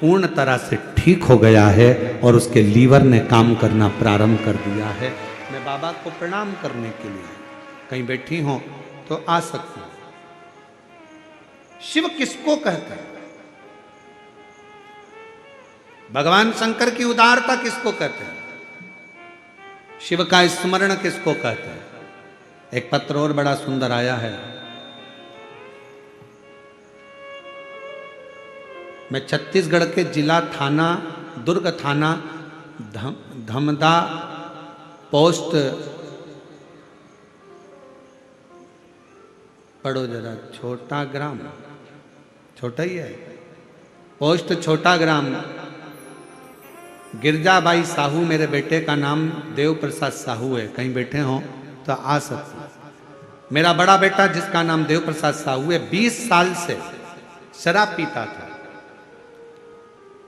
A: पूर्ण तरह से ठीक हो गया है और उसके लीवर ने काम करना प्रारंभ कर दिया है। मैं बाबा को प्रणाम करने के लिए कहीं बैठी हो तो आ सकती हूं। शिव किसको कहते हैं? भगवान शंकर की उदारता किसको कहते हैं? शिव का स्मरण किसको कहते हैं? एक पत्र और बड़ा सुंदर आया है। मैं छत्तीसगढ़ के जिला थाना, दुर्ग थाना, धमदा पोस्ट पढ़ो जरा, छोटा ग्राम, छोटा ही है, पोस्ट छोटा ग्राम, गिरजाबाई साहू मेरे बेटे का नाम देव प्रसाद साहू है, कहीं बैठे हो तो आ सकते। मेरा बड़ा बेटा जिसका नाम देव प्रसाद साहू है 20 साल से शराब पीता था।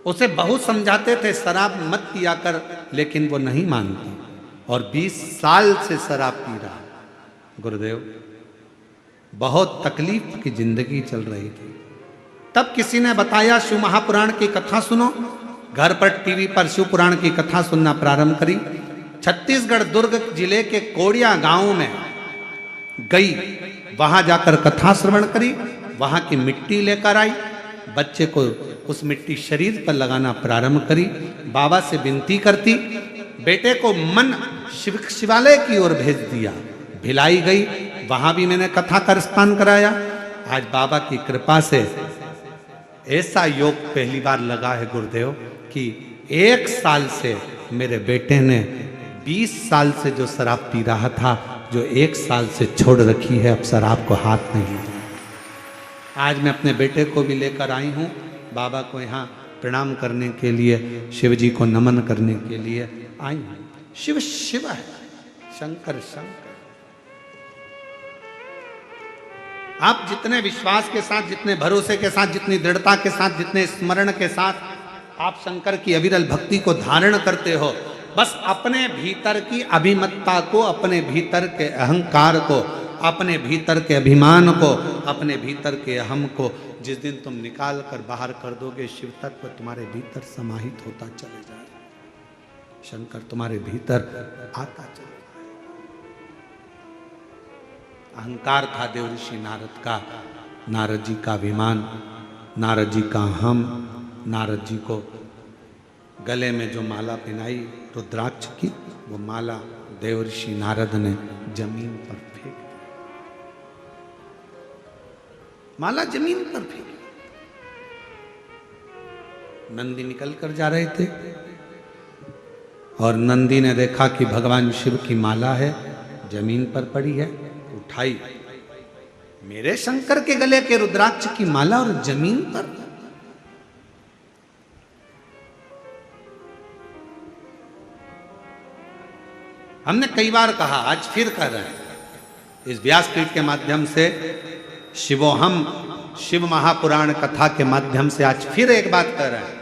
A: उसे बहुत समझाते थे शराब मत पिया कर, लेकिन वो नहीं मानती और 20 साल से शराब पी रहा। गुरुदेव, बहुत तकलीफ की जिंदगी चल रही थी। तब किसी ने बताया शिव महापुराण की कथा सुनो। घर पर टीवी पर शिव पुराण की कथा सुनना प्रारंभ करी। छत्तीसगढ़ दुर्ग जिले के कोड़िया गांव में गई, वहां जाकर कथा श्रवण करी, वहां की मिट्टी लेकर आई, बच्चे को उस मिट्टी शरीर पर लगाना प्रारंभ करी। बाबा से विनती करती, बेटे को मन शिवालय की ओर भेज दिया। भिलाई गई, वहां भी मैंने कथा का रसपान कराया। आज बाबा की कृपा से ऐसा योग पहली बार लगा है गुरुदेव कि 1 साल से मेरे बेटे ने 20 साल से जो शराब पी रहा था, जो 1 साल से छोड़ रखी है, अब शराब को हाथ नहीं दिया। आज मैं अपने बेटे को भी लेकर आई हूँ बाबा को यहाँ प्रणाम करने के लिए, शिव जी को नमन करने के लिए आई हूँ। शिव शिव है, शंकर शंकर। आप जितने विश्वास के साथ, जितने भरोसे के साथ, जितनी दृढ़ता के साथ, जितने स्मरण के साथ आप शंकर की अविरल भक्ति को धारण करते हो, बस अपने भीतर की अभिमत्ता को, अपने भीतर के अहंकार को, अपने भीतर के अभिमान को, अपने भीतर के अहम को जिस दिन तुम निकाल कर बाहर कर दोगे, शिव तत्व तुम्हारे भीतर समाहित होता चले जाए, शंकर तुम्हारे भीतर आता चले। अहंकार था देव ऋषि नारद का, नारद जी का अभिमान, नारद जी का हम। नारद जी को गले में जो माला पहनाई रुद्राक्ष की, वो माला देव ऋषि नारद ने जमीन पर फेंक दी। माला जमीन पर फेंकी। नंदी निकल कर जा रहे थे और नंदी ने देखा कि भगवान शिव की माला है, जमीन पर पड़ी है, उठाई। मेरे शंकर के गले के रुद्राक्ष की माला और जमीन पर। हमने कई बार कहा, आज फिर कर रहे हैं इस व्यासपीठ के माध्यम से, शिवोहम शिव महापुराण कथा के माध्यम से आज फिर एक बात कर रहे हैं।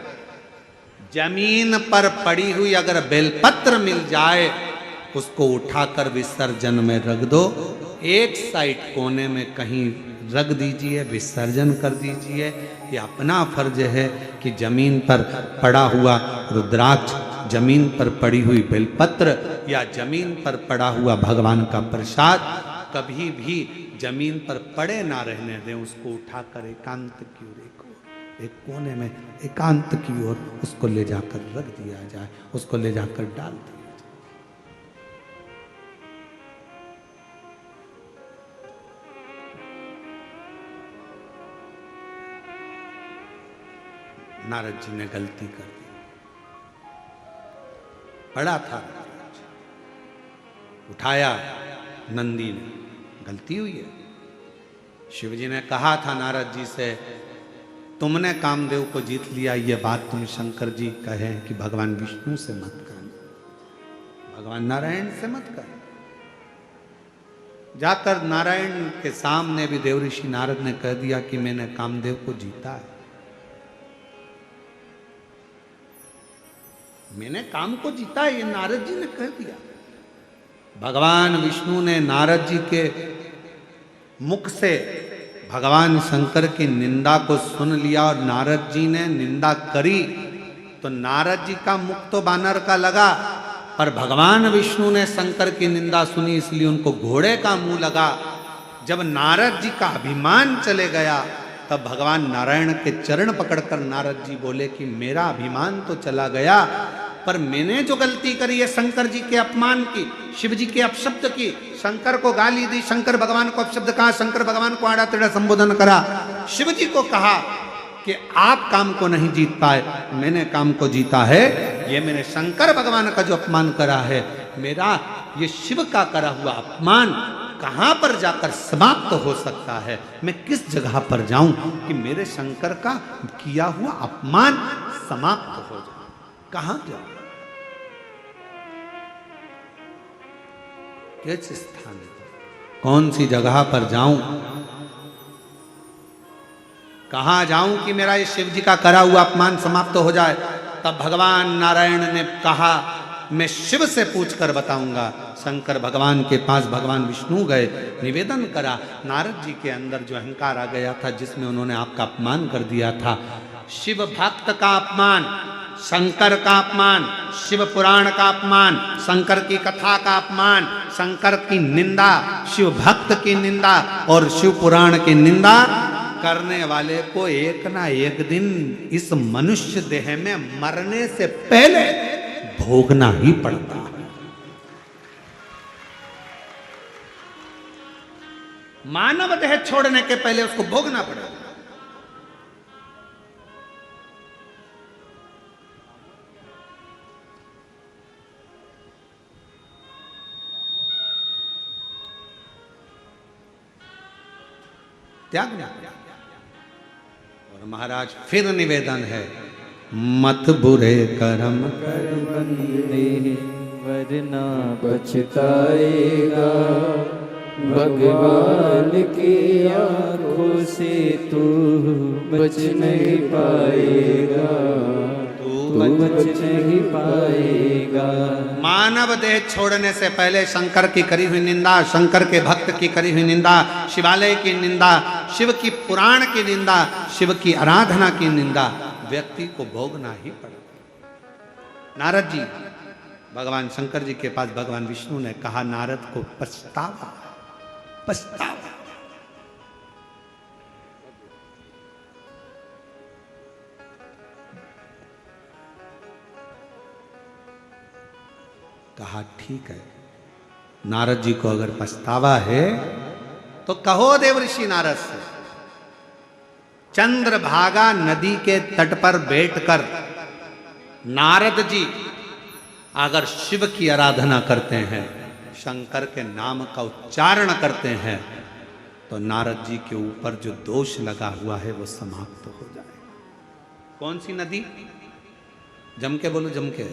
A: जमीन पर पड़ी हुई अगर बेलपत्र मिल जाए, उसको उठाकर विसर्जन में रख दो। एक साइड कोने में कहीं रख दीजिए, विसर्जन कर दीजिए। ये अपना फर्ज है कि जमीन पर पड़ा हुआ रुद्राक्ष, जमीन पर पड़ी हुई बेलपत्र या जमीन पर पड़ा हुआ भगवान का प्रसाद कभी भी जमीन पर पड़े ना रहने दें। उसको उठाकर एकांत की ओर, एक कोने में एकांत की ओर उसको ले जाकर रख दिया जाए, उसको ले जाकर डाल दिया जाए। नारद जी ने गलती कर दी, पड़ा था, उठाया नंदी ने, गलती हुई है। शिवजी ने कहा था नारद जी से, तुमने कामदेव को जीत लिया, ये बात तुम शंकर जी कहे कि भगवान विष्णु से मत कर, भगवान नारायण से मत कर। जाकर नारायण के सामने भी देव ऋषि नारद ने कह दिया कि मैंने कामदेव को जीता है, मैंने काम को जीता है, ये नारद जी ने कह दिया। भगवान विष्णु ने नारद जी के मुख से भगवान शंकर की निंदा को सुन लिया और नारद जी ने निंदा करी तो नारद जी का मुख तो बानर का लगा, पर भगवान विष्णु ने शंकर की निंदा सुनी इसलिए उनको घोड़े का मुंह लगा। जब नारद जी का अभिमान चले गया तब भगवान नारायण के चरण पकड़कर नारद जी बोले कि मेरा अभिमान तो चला गया, पर मैंने जो गलती करी है शंकर जी के अपमान की, शिव जी के अपशब्द की, शंकर को गाली दी, शंकर भगवान को अपशब्द कहा, शंकर भगवान को आड़ा टेढ़ा संबोधन करा, शिव जी को कहा कि आप काम को नहीं जीत पाए, मैंने काम को जीता है। ये मैंने शंकर भगवान का जो अपमान करा है, मेरा ये शिव का करा हुआ अपमान कहां पर जाकर समाप्त हो सकता है? मैं किस जगह पर जाऊं कि मेरे शंकर का किया हुआ अपमान समाप्त हो जाए? कहां जाऊं? किस स्थान, कौन सी जगह पर जाऊं? कहां जाऊं कि मेरा ये शिव जी का करा हुआ अपमान समाप्त हो जाए? तब भगवान नारायण ने कहा, मैं शिव से पूछ कर बताऊंगा। शंकर भगवान के पास भगवान विष्णु गए, निवेदन करा। नारद जी के अंदर जो अहंकार आ गया था, जिसमें उन्होंने आपका अपमान कर दिया था, शिव भक्त का अपमान, शंकर का अपमान, शिव पुराण का अपमान, शंकर की कथा का अपमान, शंकर की निंदा, शिव भक्त की निंदा और शिव पुराण की निंदा करने वाले को एक ना एक दिन इस मनुष्य देह में मरने से पहले भोगना ही पड़ता है। मानव देह छोड़ने के पहले उसको भोगना पड़ेगा। त्यागना। और महाराज फिर निवेदन है, मत बुरे कर्म
B: कर बंदे वरना पछताएगा, भगवान की आंखों से तू बच नहीं पाएगा, तू बच नहीं पाएगा।
A: मानव देह छोड़ने से पहले शंकर की करी हुई निंदा, शंकर के भक्त की करी हुई निंदा, शिवालय की निंदा, शिव की पुराण की निंदा, शिव की आराधना की निंदा व्यक्ति को भोगना ही पड़ेगा। नारद जी भगवान शंकर जी के पास भगवान विष्णु ने कहा, नारद को पछतावा, पछतावा। कहा ठीक है, नारद जी को अगर पछतावा है तो कहो देवऋषि नारद से। चंद्रभागा नदी के तट पर बैठकर नारद जी अगर शिव की आराधना करते हैं, शंकर के नाम का उच्चारण करते हैं, तो नारद जी के ऊपर जो दोष लगा हुआ है वो समाप्त हो जाएगा। कौन सी नदी? जम के बोलो, जम के।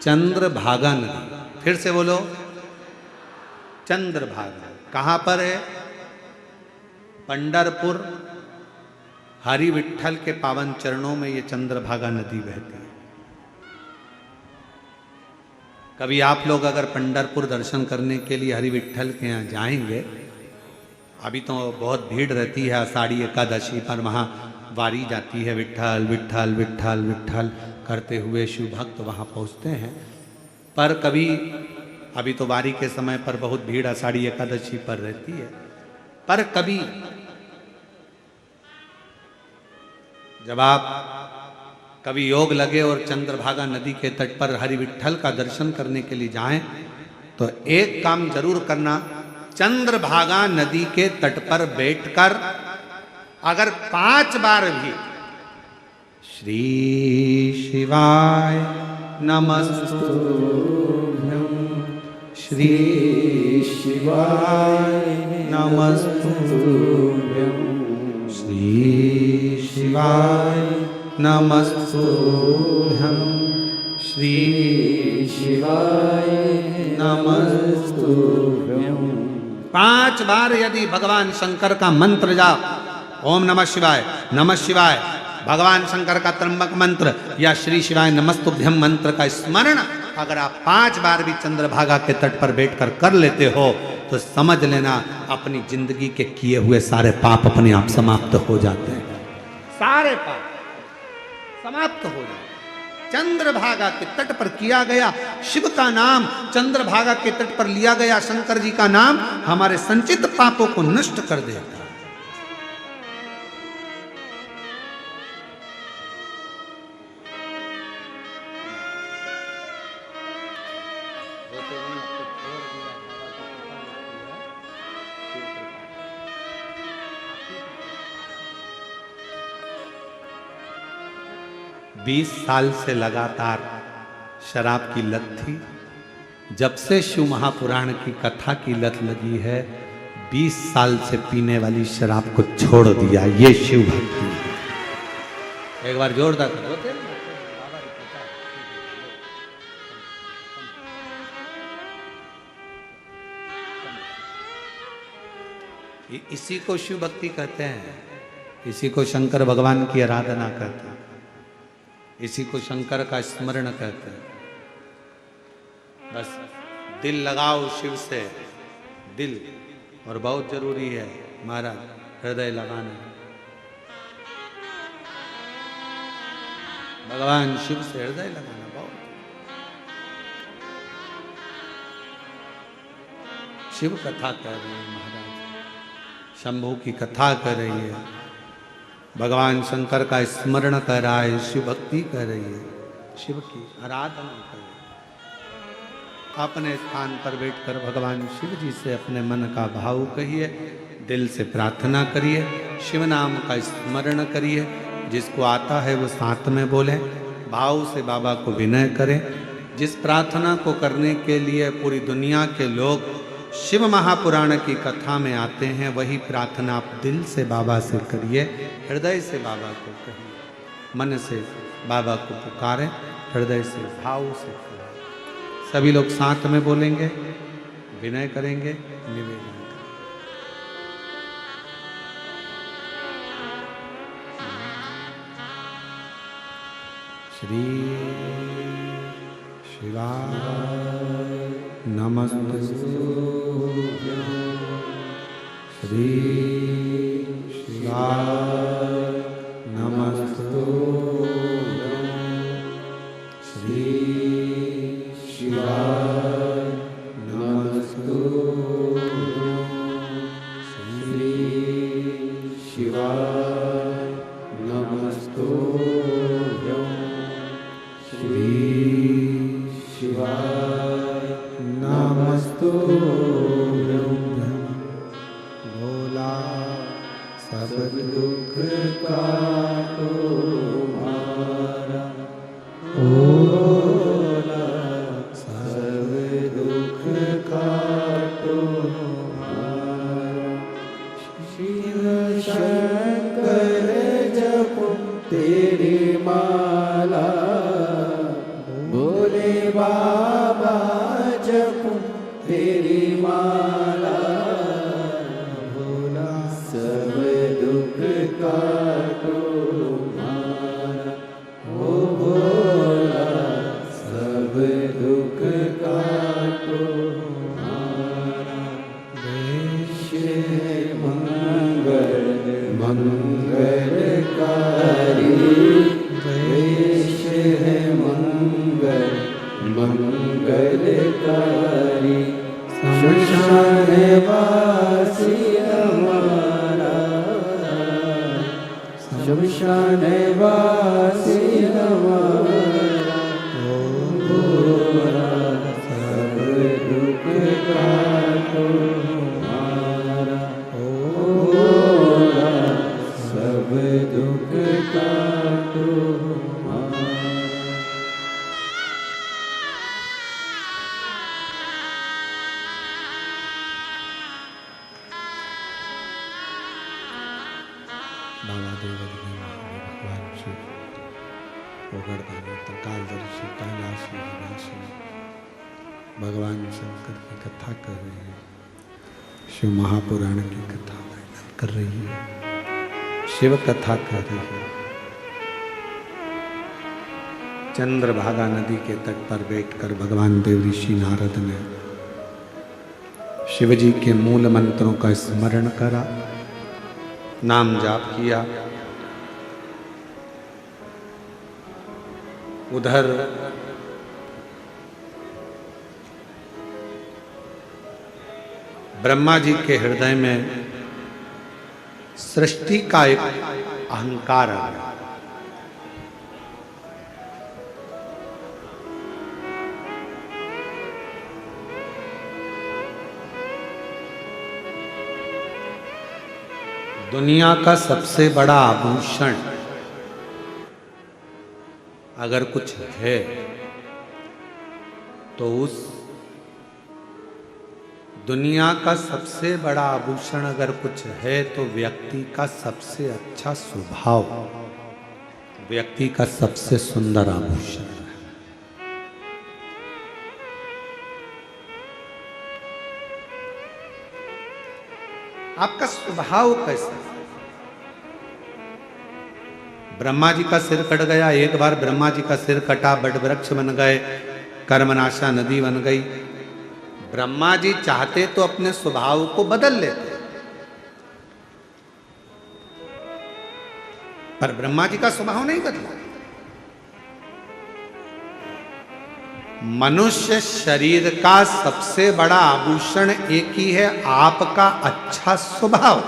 A: चंद्रभागा नदी। फिर से बोलो, चंद्रभागा। कहां पर है? पंढरपुर हरि विठ्ठल के पावन चरणों में ये चंद्रभागा नदी बहती है। कभी आप लोग अगर पंढरपुर दर्शन करने के लिए हरि विठ्ठल के यहाँ जाएंगे, अभी तो बहुत भीड़ रहती है, आषाढ़ी एकादशी पर वहाँ वारी जाती है, विठ्ठल विठ्ठल विठ्ठल विठ्ठल करते हुए शिव भक्त वहाँ पहुँचते हैं। पर कभी, अभी तो वारी के समय पर बहुत भीड़ आषाढ़ी एकादशी पर रहती है, पर कभी जब आप कभी योग लगे और चंद्रभागा नदी के तट पर हरि विठ्ठल का दर्शन करने के लिए जाएं, तो एक काम जरूर करना, चंद्रभागा नदी के तट पर बैठकर अगर 5 बार भी श्री शिवाय नमस्तुभ्यं, श्री शिवाय नमस्तुभ्यं, श्री शिवाय नमस्तुभ्यं, श्री शिवाय नमस्तुभ्यं 5 बार यदि भगवान शंकर का मंत्र जाप, ओम नमः शिवाय, नमः शिवाय, भगवान शंकर का त्र्यंबक मंत्र या श्री शिवाय नमस्तुभ्यम मंत्र का स्मरण अगर आप 5 बार भी चंद्रभागा के तट पर बैठकर कर लेते हो, तो समझ लेना अपनी जिंदगी के किए हुए सारे पाप अपने आप समाप्त हो जाते हैं। सारे पाप समाप्त हो जाते। चंद्रभागा के तट पर किया गया शिव का नाम, चंद्रभागा के तट पर लिया गया शंकर जी का नाम हमारे संचित पापों को नष्ट कर देता। बीस साल से लगातार शराब की लत थी, जब से शिव महापुराण की कथा की लत लगी है 20 साल से पीने वाली शराब को छोड़ दिया। ये शिव भक्ति है। एक बार जोरदार करो। इसी को शिव भक्ति कहते हैं। इसी को शंकर भगवान की आराधना कहते हैं। इसी को शंकर का स्मरण कहते हैं। बस दिल लगाओ शिव से, दिल, और बहुत जरूरी है महाराज हृदय लगाना। भगवान शिव से हृदय लगाना बहुत। शिव कथा कर रही है महाराज, शंभू की कथा कर रही है, भगवान शंकर का स्मरण कर रहा है, शिव भक्ति कर रही है, शिव की आराधना कर रही है। अपने स्थान पर बैठकर भगवान शिव जी से अपने मन का भाव कहिए, दिल से प्रार्थना करिए, शिव नाम का स्मरण करिए। जिसको आता है वो साथ में बोले, भाव से बाबा को विनय करें। जिस प्रार्थना को करने के लिए पूरी दुनिया के लोग शिव महापुराण की कथा में आते हैं, वही प्रार्थना आप दिल से बाबा से करिए, हृदय से बाबा को कहिए, मन से बाबा को पुकारें, हृदय से भाव से करें। सभी लोग साथ में बोलेंगे, विनय करेंगे, निवेदन करेंगे। श्री शिवाय नमस्तुभ्यं, श्री शिवाय नमस्तुभ्यं, श्री शिवाय नमस्तुभ्यं, श्री शिवाय नमस्तुभ्यं, श्री शिवाय नमस्तुभ्यं। भोला सब दुख काटो मारा, भोला सब दुख काटो मारा। शिव शंकर जपो तेरी माला, भोले बाबा जपो तेरी माला, भोला सब दुख काटो मारा, ओ भोला सब दुख काटो मारा। देश है मंगल मंगलकारी, देश है मंगल मंगलकारी। शमशान वासी हमारा, शमशान वासी हमारा, ओ भोला सब दुख काटो हमारा, ओ भोला सब दुख काटो हमारा। बाबा देवज्ञ भगवान शिव ओगड़दानी कालदर्शी कैलाशी विनाशी भगवान शंकर की कथा कर रही है, शिव महापुराण की कथा वर्णन कर रही है, शिव कथा कर रही है। चंद्रभागा नदी के तट पर बैठकर भगवान देव ऋषि नारद ने शिव जी के मूल मंत्रों का स्मरण करा, नाम जाप किया। उधर ब्रह्मा जी के हृदय में सृष्टि का एक अहंकार आ गया। दुनिया का सबसे बड़ा आभूषण अगर कुछ है तो उस दुनिया का सबसे बड़ा आभूषण अगर कुछ है तो व्यक्ति का सबसे अच्छा स्वभाव, व्यक्ति का सबसे सुंदर आभूषण है। आपका स्वभाव कैसा है? ब्रह्मा जी का सिर कट गया, एक बार ब्रह्मा जी का सिर कटा, बट वृक्ष बन गए, कर्मनाशा नदी बन गई। ब्रह्मा जी चाहते तो अपने स्वभाव को बदल लेते, पर ब्रह्मा जी का स्वभाव नहीं बदला। मनुष्य शरीर का सबसे बड़ा आभूषण एक ही है, आपका अच्छा स्वभाव।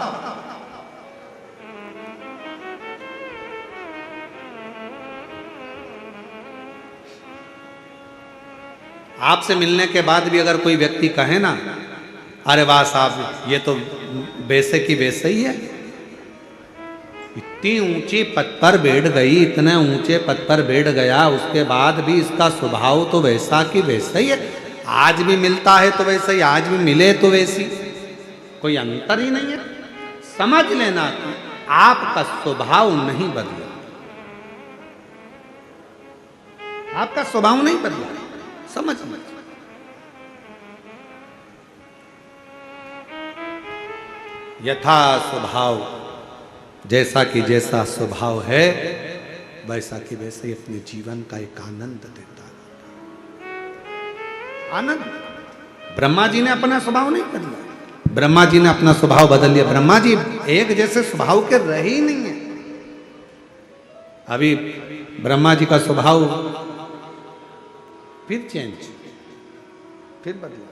A: आपसे मिलने के बाद भी अगर कोई व्यक्ति कहे ना, अरे वाह साहब ये तो वैसे की वैसे ही है, इतनी ऊंची पद पर बैठ गई, इतने ऊंचे पद पर बैठ गया, उसके बाद भी इसका स्वभाव तो वैसा की वैसा ही है, आज भी मिलता है तो वैसे ही, आज भी मिले तो वैसी, कोई अंतर ही नहीं है। समझ लेना कि आपका स्वभाव नहीं बदला, आपका स्वभाव नहीं बदला, समझ लो। यथा स्वभाव, जैसा कि जैसा स्वभाव है वैसा कि वैसे ही अपने जीवन का एक आनंद देता है। आनंद। ब्रह्मा जी ने अपना स्वभाव नहीं बदला, ब्रह्मा जी ने अपना स्वभाव बदल लिया। ब्रह्मा जी एक जैसे स्वभाव के रहे ही नहीं है। अभी ब्रह्मा जी का स्वभाव फिर चेंज, फिर बदला।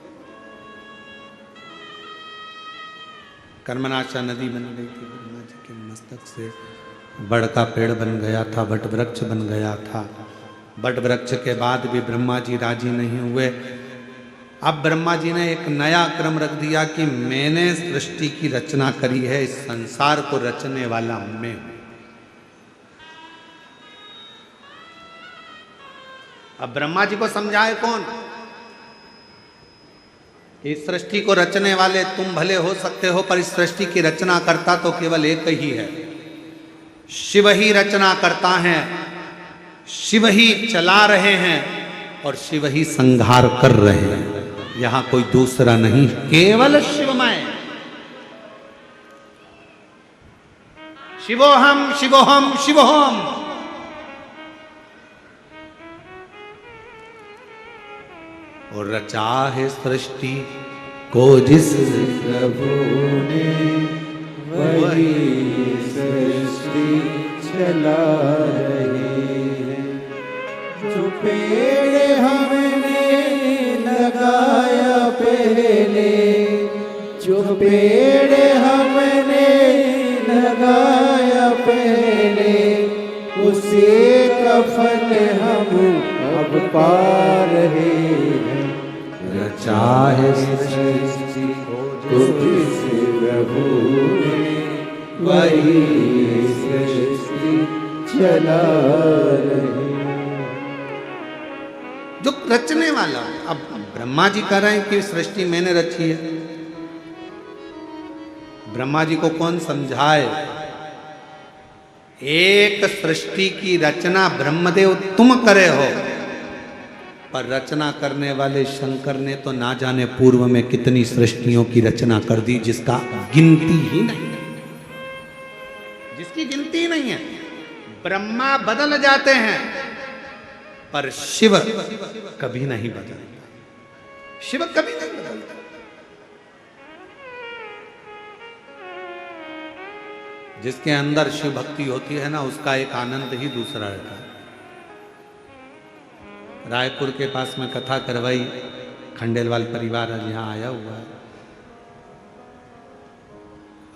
A: कर्मनाशा नदी बन गई थी, ब्रह्मा जी के मस्तक से बड़ का पेड़ बन गया था, वट वृक्ष बन गया था। वट वृक्ष के बाद भी ब्रह्मा जी राजी नहीं हुए। अब ब्रह्मा जी ने एक नया क्रम रख दिया कि मैंने सृष्टि की रचना करी है, इस संसार को रचने वाला मैं हूं। अब ब्रह्मा जी को समझाए कौन? इस सृष्टि को रचने वाले तुम भले हो सकते हो, पर इस सृष्टि की रचना करता तो केवल एक ही है, शिव ही रचना करता है, शिव ही चला रहे हैं और शिव ही संहार कर रहे हैं। यहां कोई दूसरा नहीं, केवल शिवमय। शिवोहम शिवोहम शिवोहम। और रचा है सृष्टि को जिस
B: प्रभु ने, वही सृष्टि चला रहे हैं। जो पेड़ हमने लगाया पहले, जो पेड़ हमने लगाया पहले, उसी का फल हम अब पा रहे हैं। रचा है सृष्टि को जिस प्रभु ने, वही सृष्टि चला रहे।
A: जो रचने वाला, अब ब्रह्मा जी कह रहे हैं कि सृष्टि मैंने रची है। ब्रह्मा जी को कौन समझाए? एक सृष्टि की रचना ब्रह्मदेव तुम करे हो, पर रचना करने वाले शंकर ने तो ना जाने पूर्व में कितनी सृष्टियों की रचना कर दी, जिसका गिनती ही नहीं है, जिसकी गिनती नहीं है। ब्रह्मा बदल जाते हैं पर शिव कभी नहीं बदलता, शिव कभी नहीं बदलता। जिसके अंदर शिव भक्ति होती है ना, उसका एक आनंद ही दूसरा रहता है। रायपुर के पास में कथा करवाई, खंडेलवाल परिवार आज यहाँ आया हुआ है।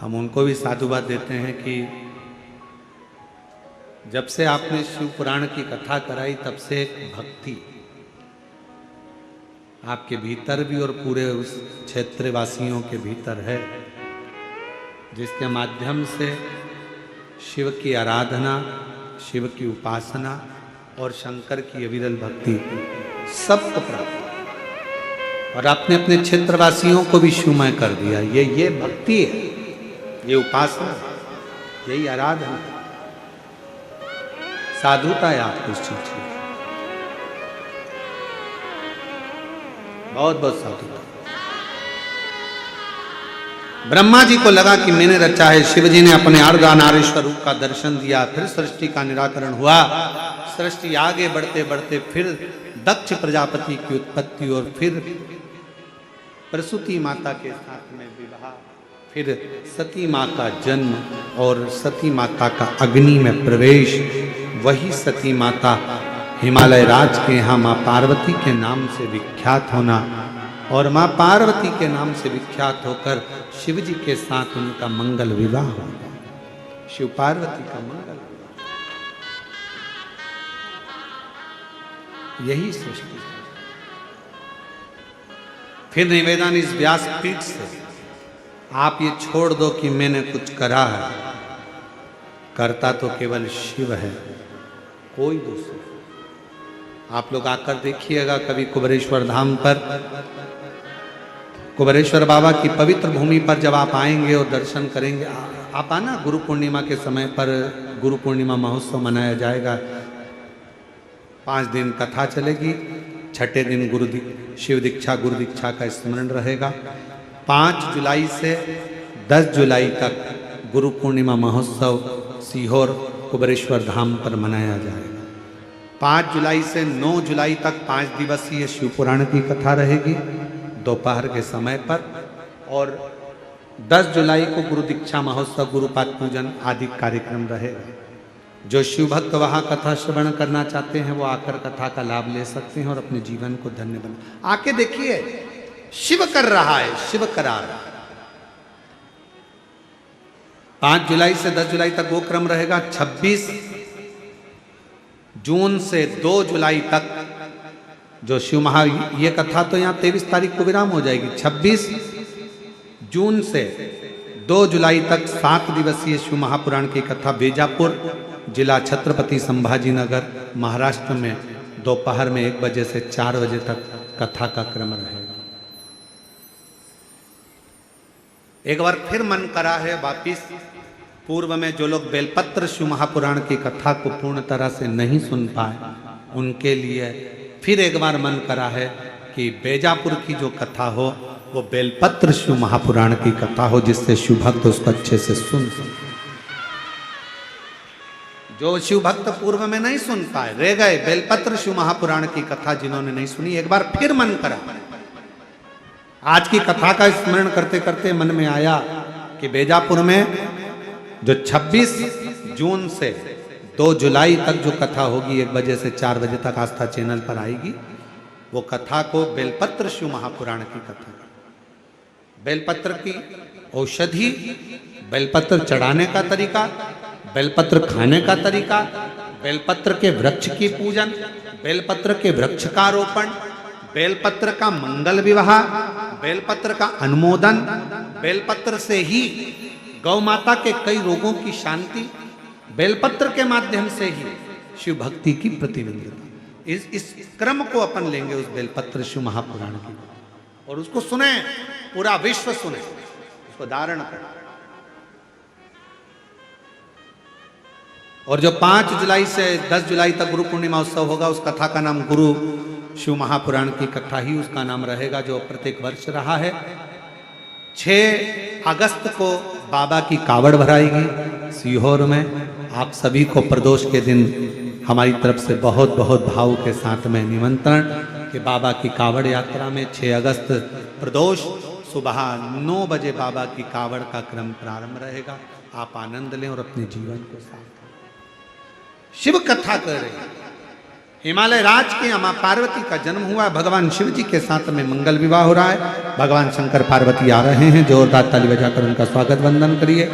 A: हम उनको भी साधुवाद देते हैं कि जब से आपने शिव पुराण की कथा कराई, तब से एक भक्ति आपके भीतर भी और पूरे उस क्षेत्रवासियों के भीतर है, जिसके माध्यम से शिव की आराधना, शिव की उपासना और शंकर की अविरल भक्ति सबको प्राप्त। और आपने अपने क्षेत्रवासियों को भी शिवमय कर दिया। ये भक्ति है, ये उपासना, यही आराधना है, साधुता है आपको इस चीज की, बहुत बहुत साधुता। ब्रह्मा जी को लगा कि मैंने रचा है, शिव जी ने अपने अर्धनारीश्वर रूप का दर्शन दिया, फिर सृष्टि का निराकरण हुआ। सृष्टि आगे बढ़ते बढ़ते फिर दक्ष प्रजापति की उत्पत्ति और फिर प्रसूति माता के साथ में विवाह, फिर सती माँ का जन्म और सती माता का अग्नि में प्रवेश। वही सती माता हिमालय राज के यहाँ माँ पार्वती के नाम से विख्यात होना और माँ पार्वती के नाम से विख्यात होकर शिव जी के साथ उनका मंगल विवाह हो, शिव पार्वती का मंगल विवाह, यही सृष्टि है। फिर निवेदन इस व्यासपीठ से, आप ये छोड़ दो कि मैंने कुछ करा है, करता तो केवल शिव है, कोई दूसरा। आप लोग आकर देखिएगा कभी कुबेरेश्वर धाम पर, कुबेरेश्वर बाबा की पवित्र भूमि पर जब आप आएंगे और दर्शन करेंगे, आप आना गुरु पूर्णिमा के समय पर, गुरु पूर्णिमा महोत्सव मनाया जाएगा, 5 दिन कथा चलेगी, छठे दिन शिव दीक्षा गुरु दीक्षा का स्मरण रहेगा। 5 जुलाई से 10 जुलाई तक गुरु पूर्णिमा महोत्सव सीहोर कुबेरेश्वर धाम पर मनाया जाएगा। 5 जुलाई से 9 जुलाई तक 5 दिवसीय शिव पुराण की कथा रहेगी दोपहर के समय पर, और 10 जुलाई को गुरु दीक्षा महोत्सव, गुरुपाद पूजन आदि कार्यक्रम रहेगा। जो शिव भक्त वहाँ कथा श्रवण करना चाहते हैं वो आकर कथा का लाभ ले सकते हैं और अपने जीवन को धन्य बना। आके देखिए, शिव कर रहा है, शिव करा रहा है। 5 जुलाई से 10 जुलाई तक वो क्रम रहेगा। 26 जून से 2 जुलाई तक जो शिव महा, ये कथा तो यहाँ 23 तारीख को विराम हो जाएगी। 26 जून से 2 जुलाई तक 7 दिवसीय शिव महापुराण की कथा बीजापुर जिला छत्रपति संभाजी नगर महाराष्ट्र में दोपहर में 1 बजे से 4 बजे तक कथा का क्रम रहेगा। एक बार फिर मन करा है वापिस, पूर्व में जो लोग बेलपत्र शिव महापुराण की कथा को पूर्ण तरह से नहीं सुन पाए उनके लिए फिर एक बार मन करा है कि बेजापुर की जो कथा हो वो बेलपत्र शिव महापुराण की कथा हो, जिससे शिव भक्त उसको अच्छे से सुन सके। जो शिव भक्त पूर्व में नहीं सुन पाए, रह गए, बेलपत्र शिव महापुराण की कथा जिन्होंने नहीं सुनी, एक बार फिर मन करा। आज की कथा का स्मरण करते करते मन में आया कि बेजापुर में जो 26 जून से 2 जुलाई तक जो कथा होगी 1 बजे से 4 बजे तक आस्था चैनल पर आएगी, वो कथा को बेलपत्र शिव महापुराण की कथा, बेलपत्र की औषधि, बेलपत्र चढ़ाने का तरीका, बेलपत्र खाने का तरीका, बेलपत्र के वृक्ष की पूजन, बेलपत्र के वृक्ष का रोपण, बेलपत्र का मंगल विवाह, बेलपत्र का अनुमोदन, बेलपत्र से ही गौ माता के कई रोगों की शांति, बेलपत्र के माध्यम से ही शिव भक्ति की प्रतिनिधिता। इस क्रम को अपन लेंगे उस बेलपत्र शिव महापुराण की और उसको सुने, पूरा विश्व सुने, उसको धारण करें। और जो 5 जुलाई से 10 जुलाई तक गुरु पूर्णिमा उत्सव होगा, उस कथा का नाम गुरु शिव महापुराण की कथा ही उसका नाम रहेगा, जो प्रत्येक वर्ष रहा है। 6 अगस्त को बाबा की कावड़ भराएगी सीहोर में। आप सभी को प्रदोष के दिन हमारी तरफ से बहुत बहुत भाव के साथ में निमंत्रण कि बाबा की कावड़ यात्रा में 6 अगस्त प्रदोष सुबह 9 बजे बाबा की कावड़ का क्रम प्रारंभ रहेगा। आप आनंद लें और अपने जीवन को साथ शिव कथा कर रहे हैं। हिमालय राज के मां पार्वती का जन्म हुआ, भगवान शिव जी के साथ में मंगल विवाह हो रहा है। भगवान शंकर पार्वती आ रहे हैं, जोरदार ताली बजाकर उनका स्वागत वंदन करिए।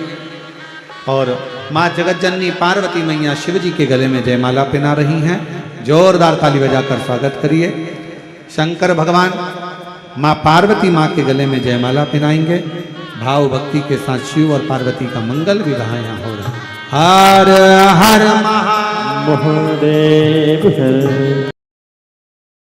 A: और माँ जगतजननी पार्वती मैया शिव जी के गले में जयमाला पहना रही हैं, जोरदार ताली बजाकर स्वागत करिए। शंकर भगवान माँ पार्वती माँ के गले में जयमाला पहनाएंगे। भाव भक्ति के साथ शिव और पार्वती का मंगल विवाह यहाँ हो रहा है। हर हर महादेव।